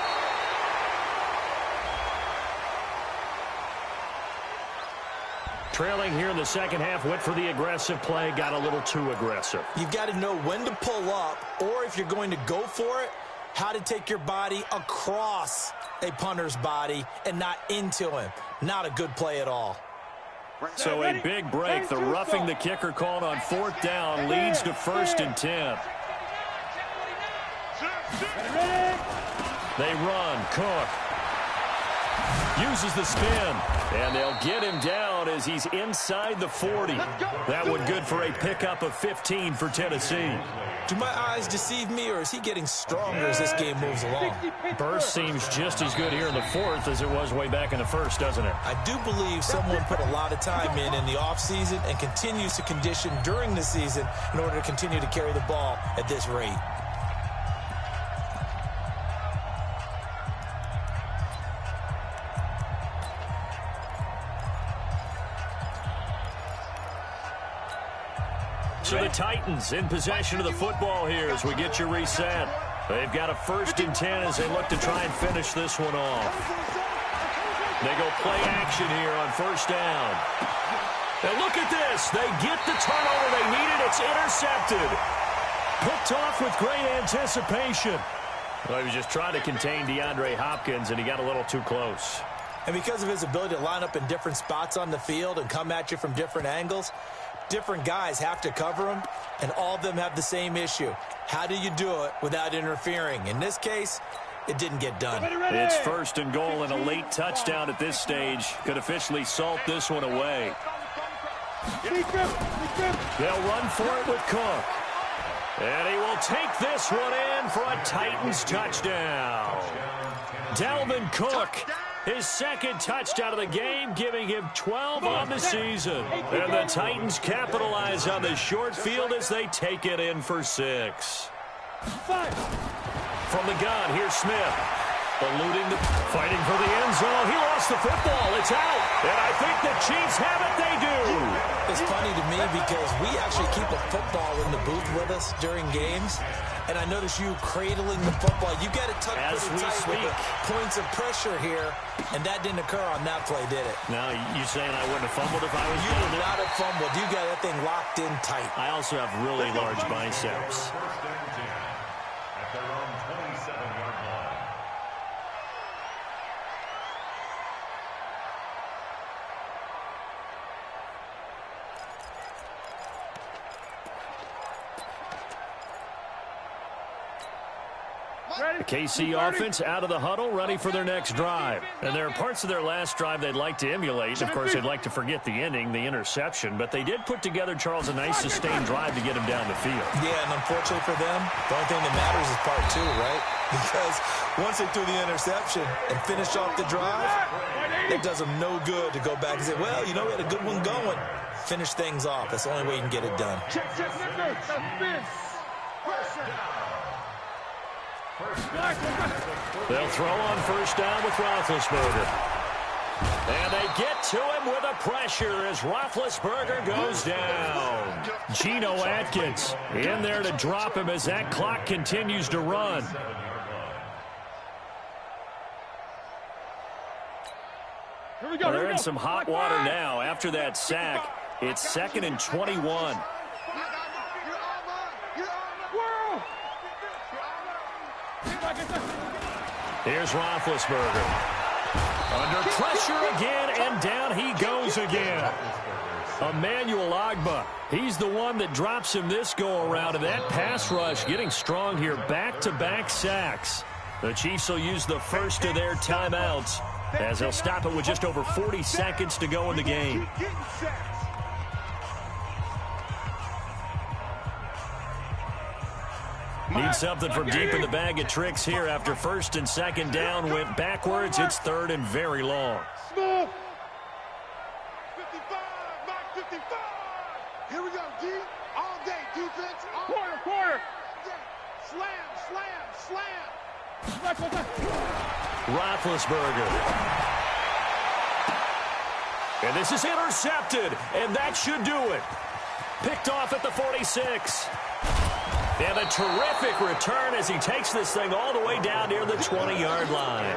Trailing here in the second half, went for the aggressive play, got a little too aggressive. You've got to know when to pull up, or if you're going to go for it, how to take your body across a punter's body and not into him. Not a good play at all. So a big break. The roughing the kicker called on 4th down leads to 1st and 10. They run. Cook uses the spin, and they'll get him down as he's inside the 40. That one good for a pickup of 15 for Tennessee. Do my eyes deceive me, or is he getting stronger as this game moves along? Burst seems just as good here in the 4th as it was way back in the 1st, doesn't it? I do believe someone put a lot of time in the offseason and continues to condition during the season in order to continue to carry the ball at this rate. So the Titans in possession of the football here as we get you reset. They've got a 1st and 10 as they look to try and finish this one off. They go play action here on 1st down. And look at this. They get the turnover they needed. It's intercepted. Picked off with great anticipation. Well, he was just trying to contain DeAndre Hopkins, and he got a little too close. And because of his ability to line up in different spots on the field and come at you from different angles, different guys have to cover him, and all of them have the same issue. How do you do it without interfering? In this case, it didn't get done. It's 1st and goal, and a late touchdown at this stage could officially salt this one away. They'll run for it with Cook. And he will take this one in for a Titans touchdown. Dalvin Cook, his 2nd touchdown of the game, giving him 12 on the season. And the Titans capitalize on the short field as they take it in for 6. From the gun, here's Smith. Eluding the fighting for the end zone. He lost the football. It's out. And I think the Chiefs have it. They do. It's funny to me because we actually keep a football in the booth with us during games. And I notice you cradling the football. You got it tucked as we speak. Points of pressure here. And that didn't occur on that play, did it? Now, you saying I wouldn't have fumbled if I was You would not have fumbled. You got that thing locked in tight. I also have really large biceps. At their own 27-yard line. The KC offense out of the huddle, ready for their next drive. And there are parts of their last drive they'd like to emulate. Of course, they'd like to forget the ending, the interception. But they did put together, Charles, a nice sustained drive to get him down the field. Yeah, and unfortunately for them, the only thing that matters is part 2, right? Because once they threw the interception and finished off the drive, it does them no good to go back and say, well, you know, we had a good one going. Finish things off. That's the only way you can get it done. They'll throw on 1st down with Roethlisberger. And they get to him with a pressure as Roethlisberger goes down. Geno Atkins in there to drop him as that clock continues to run. They're in some hot water now after that sack. It's 2nd and 21. Here's Roethlisberger. Under pressure again, and down he goes again. Emmanuel Ogbah, he's the one that drops him this go-around, and that pass rush getting strong here. Back-to-back sacks. The Chiefs will use the first of their timeouts as they'll stop it with just over 40 seconds to go in the game. Need something from deep in the bag of tricks here after first and second down went backwards. It's third and very long. 55, Mike 55. Here we go, D. All day defense. Quarter. Slam. Roethlisberger. And this is intercepted, and that should do it. Picked off at the 46. And a terrific return as he takes this thing all the way down near the 20-yard line.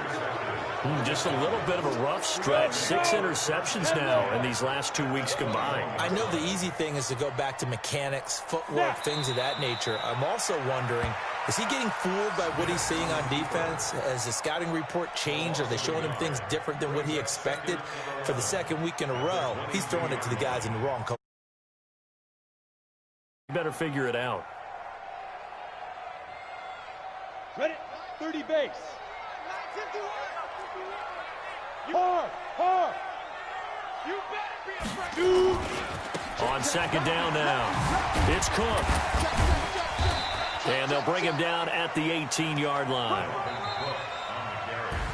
Just a little bit of a rough stretch. 6 interceptions now in these last 2 weeks combined. I know the easy thing is to go back to mechanics, footwork, things of that nature. I'm also wondering, is he getting fooled by what he's seeing on defense? Has the scouting report changed? Are they showing him things different than what he expected? For the second week in a row, he's throwing it to the guys in the wrong color. You better figure it out. Ready? 30 base. Hard. You better be aggressive. On second down now, it's Cook. And they'll bring him down at the 18-yard line.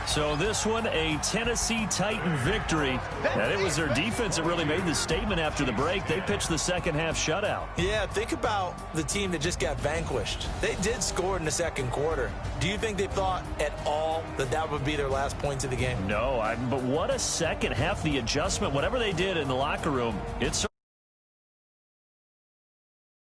So this one, a Tennessee Titan victory. And it was their defense that really made the statement after the break. They pitched the second half shutout. Yeah, think about the team that just got vanquished. They did score in the second quarter. Do you think they thought at all that that would be their last points of the game? No, but what a second half, the adjustment, whatever they did in the locker room, it's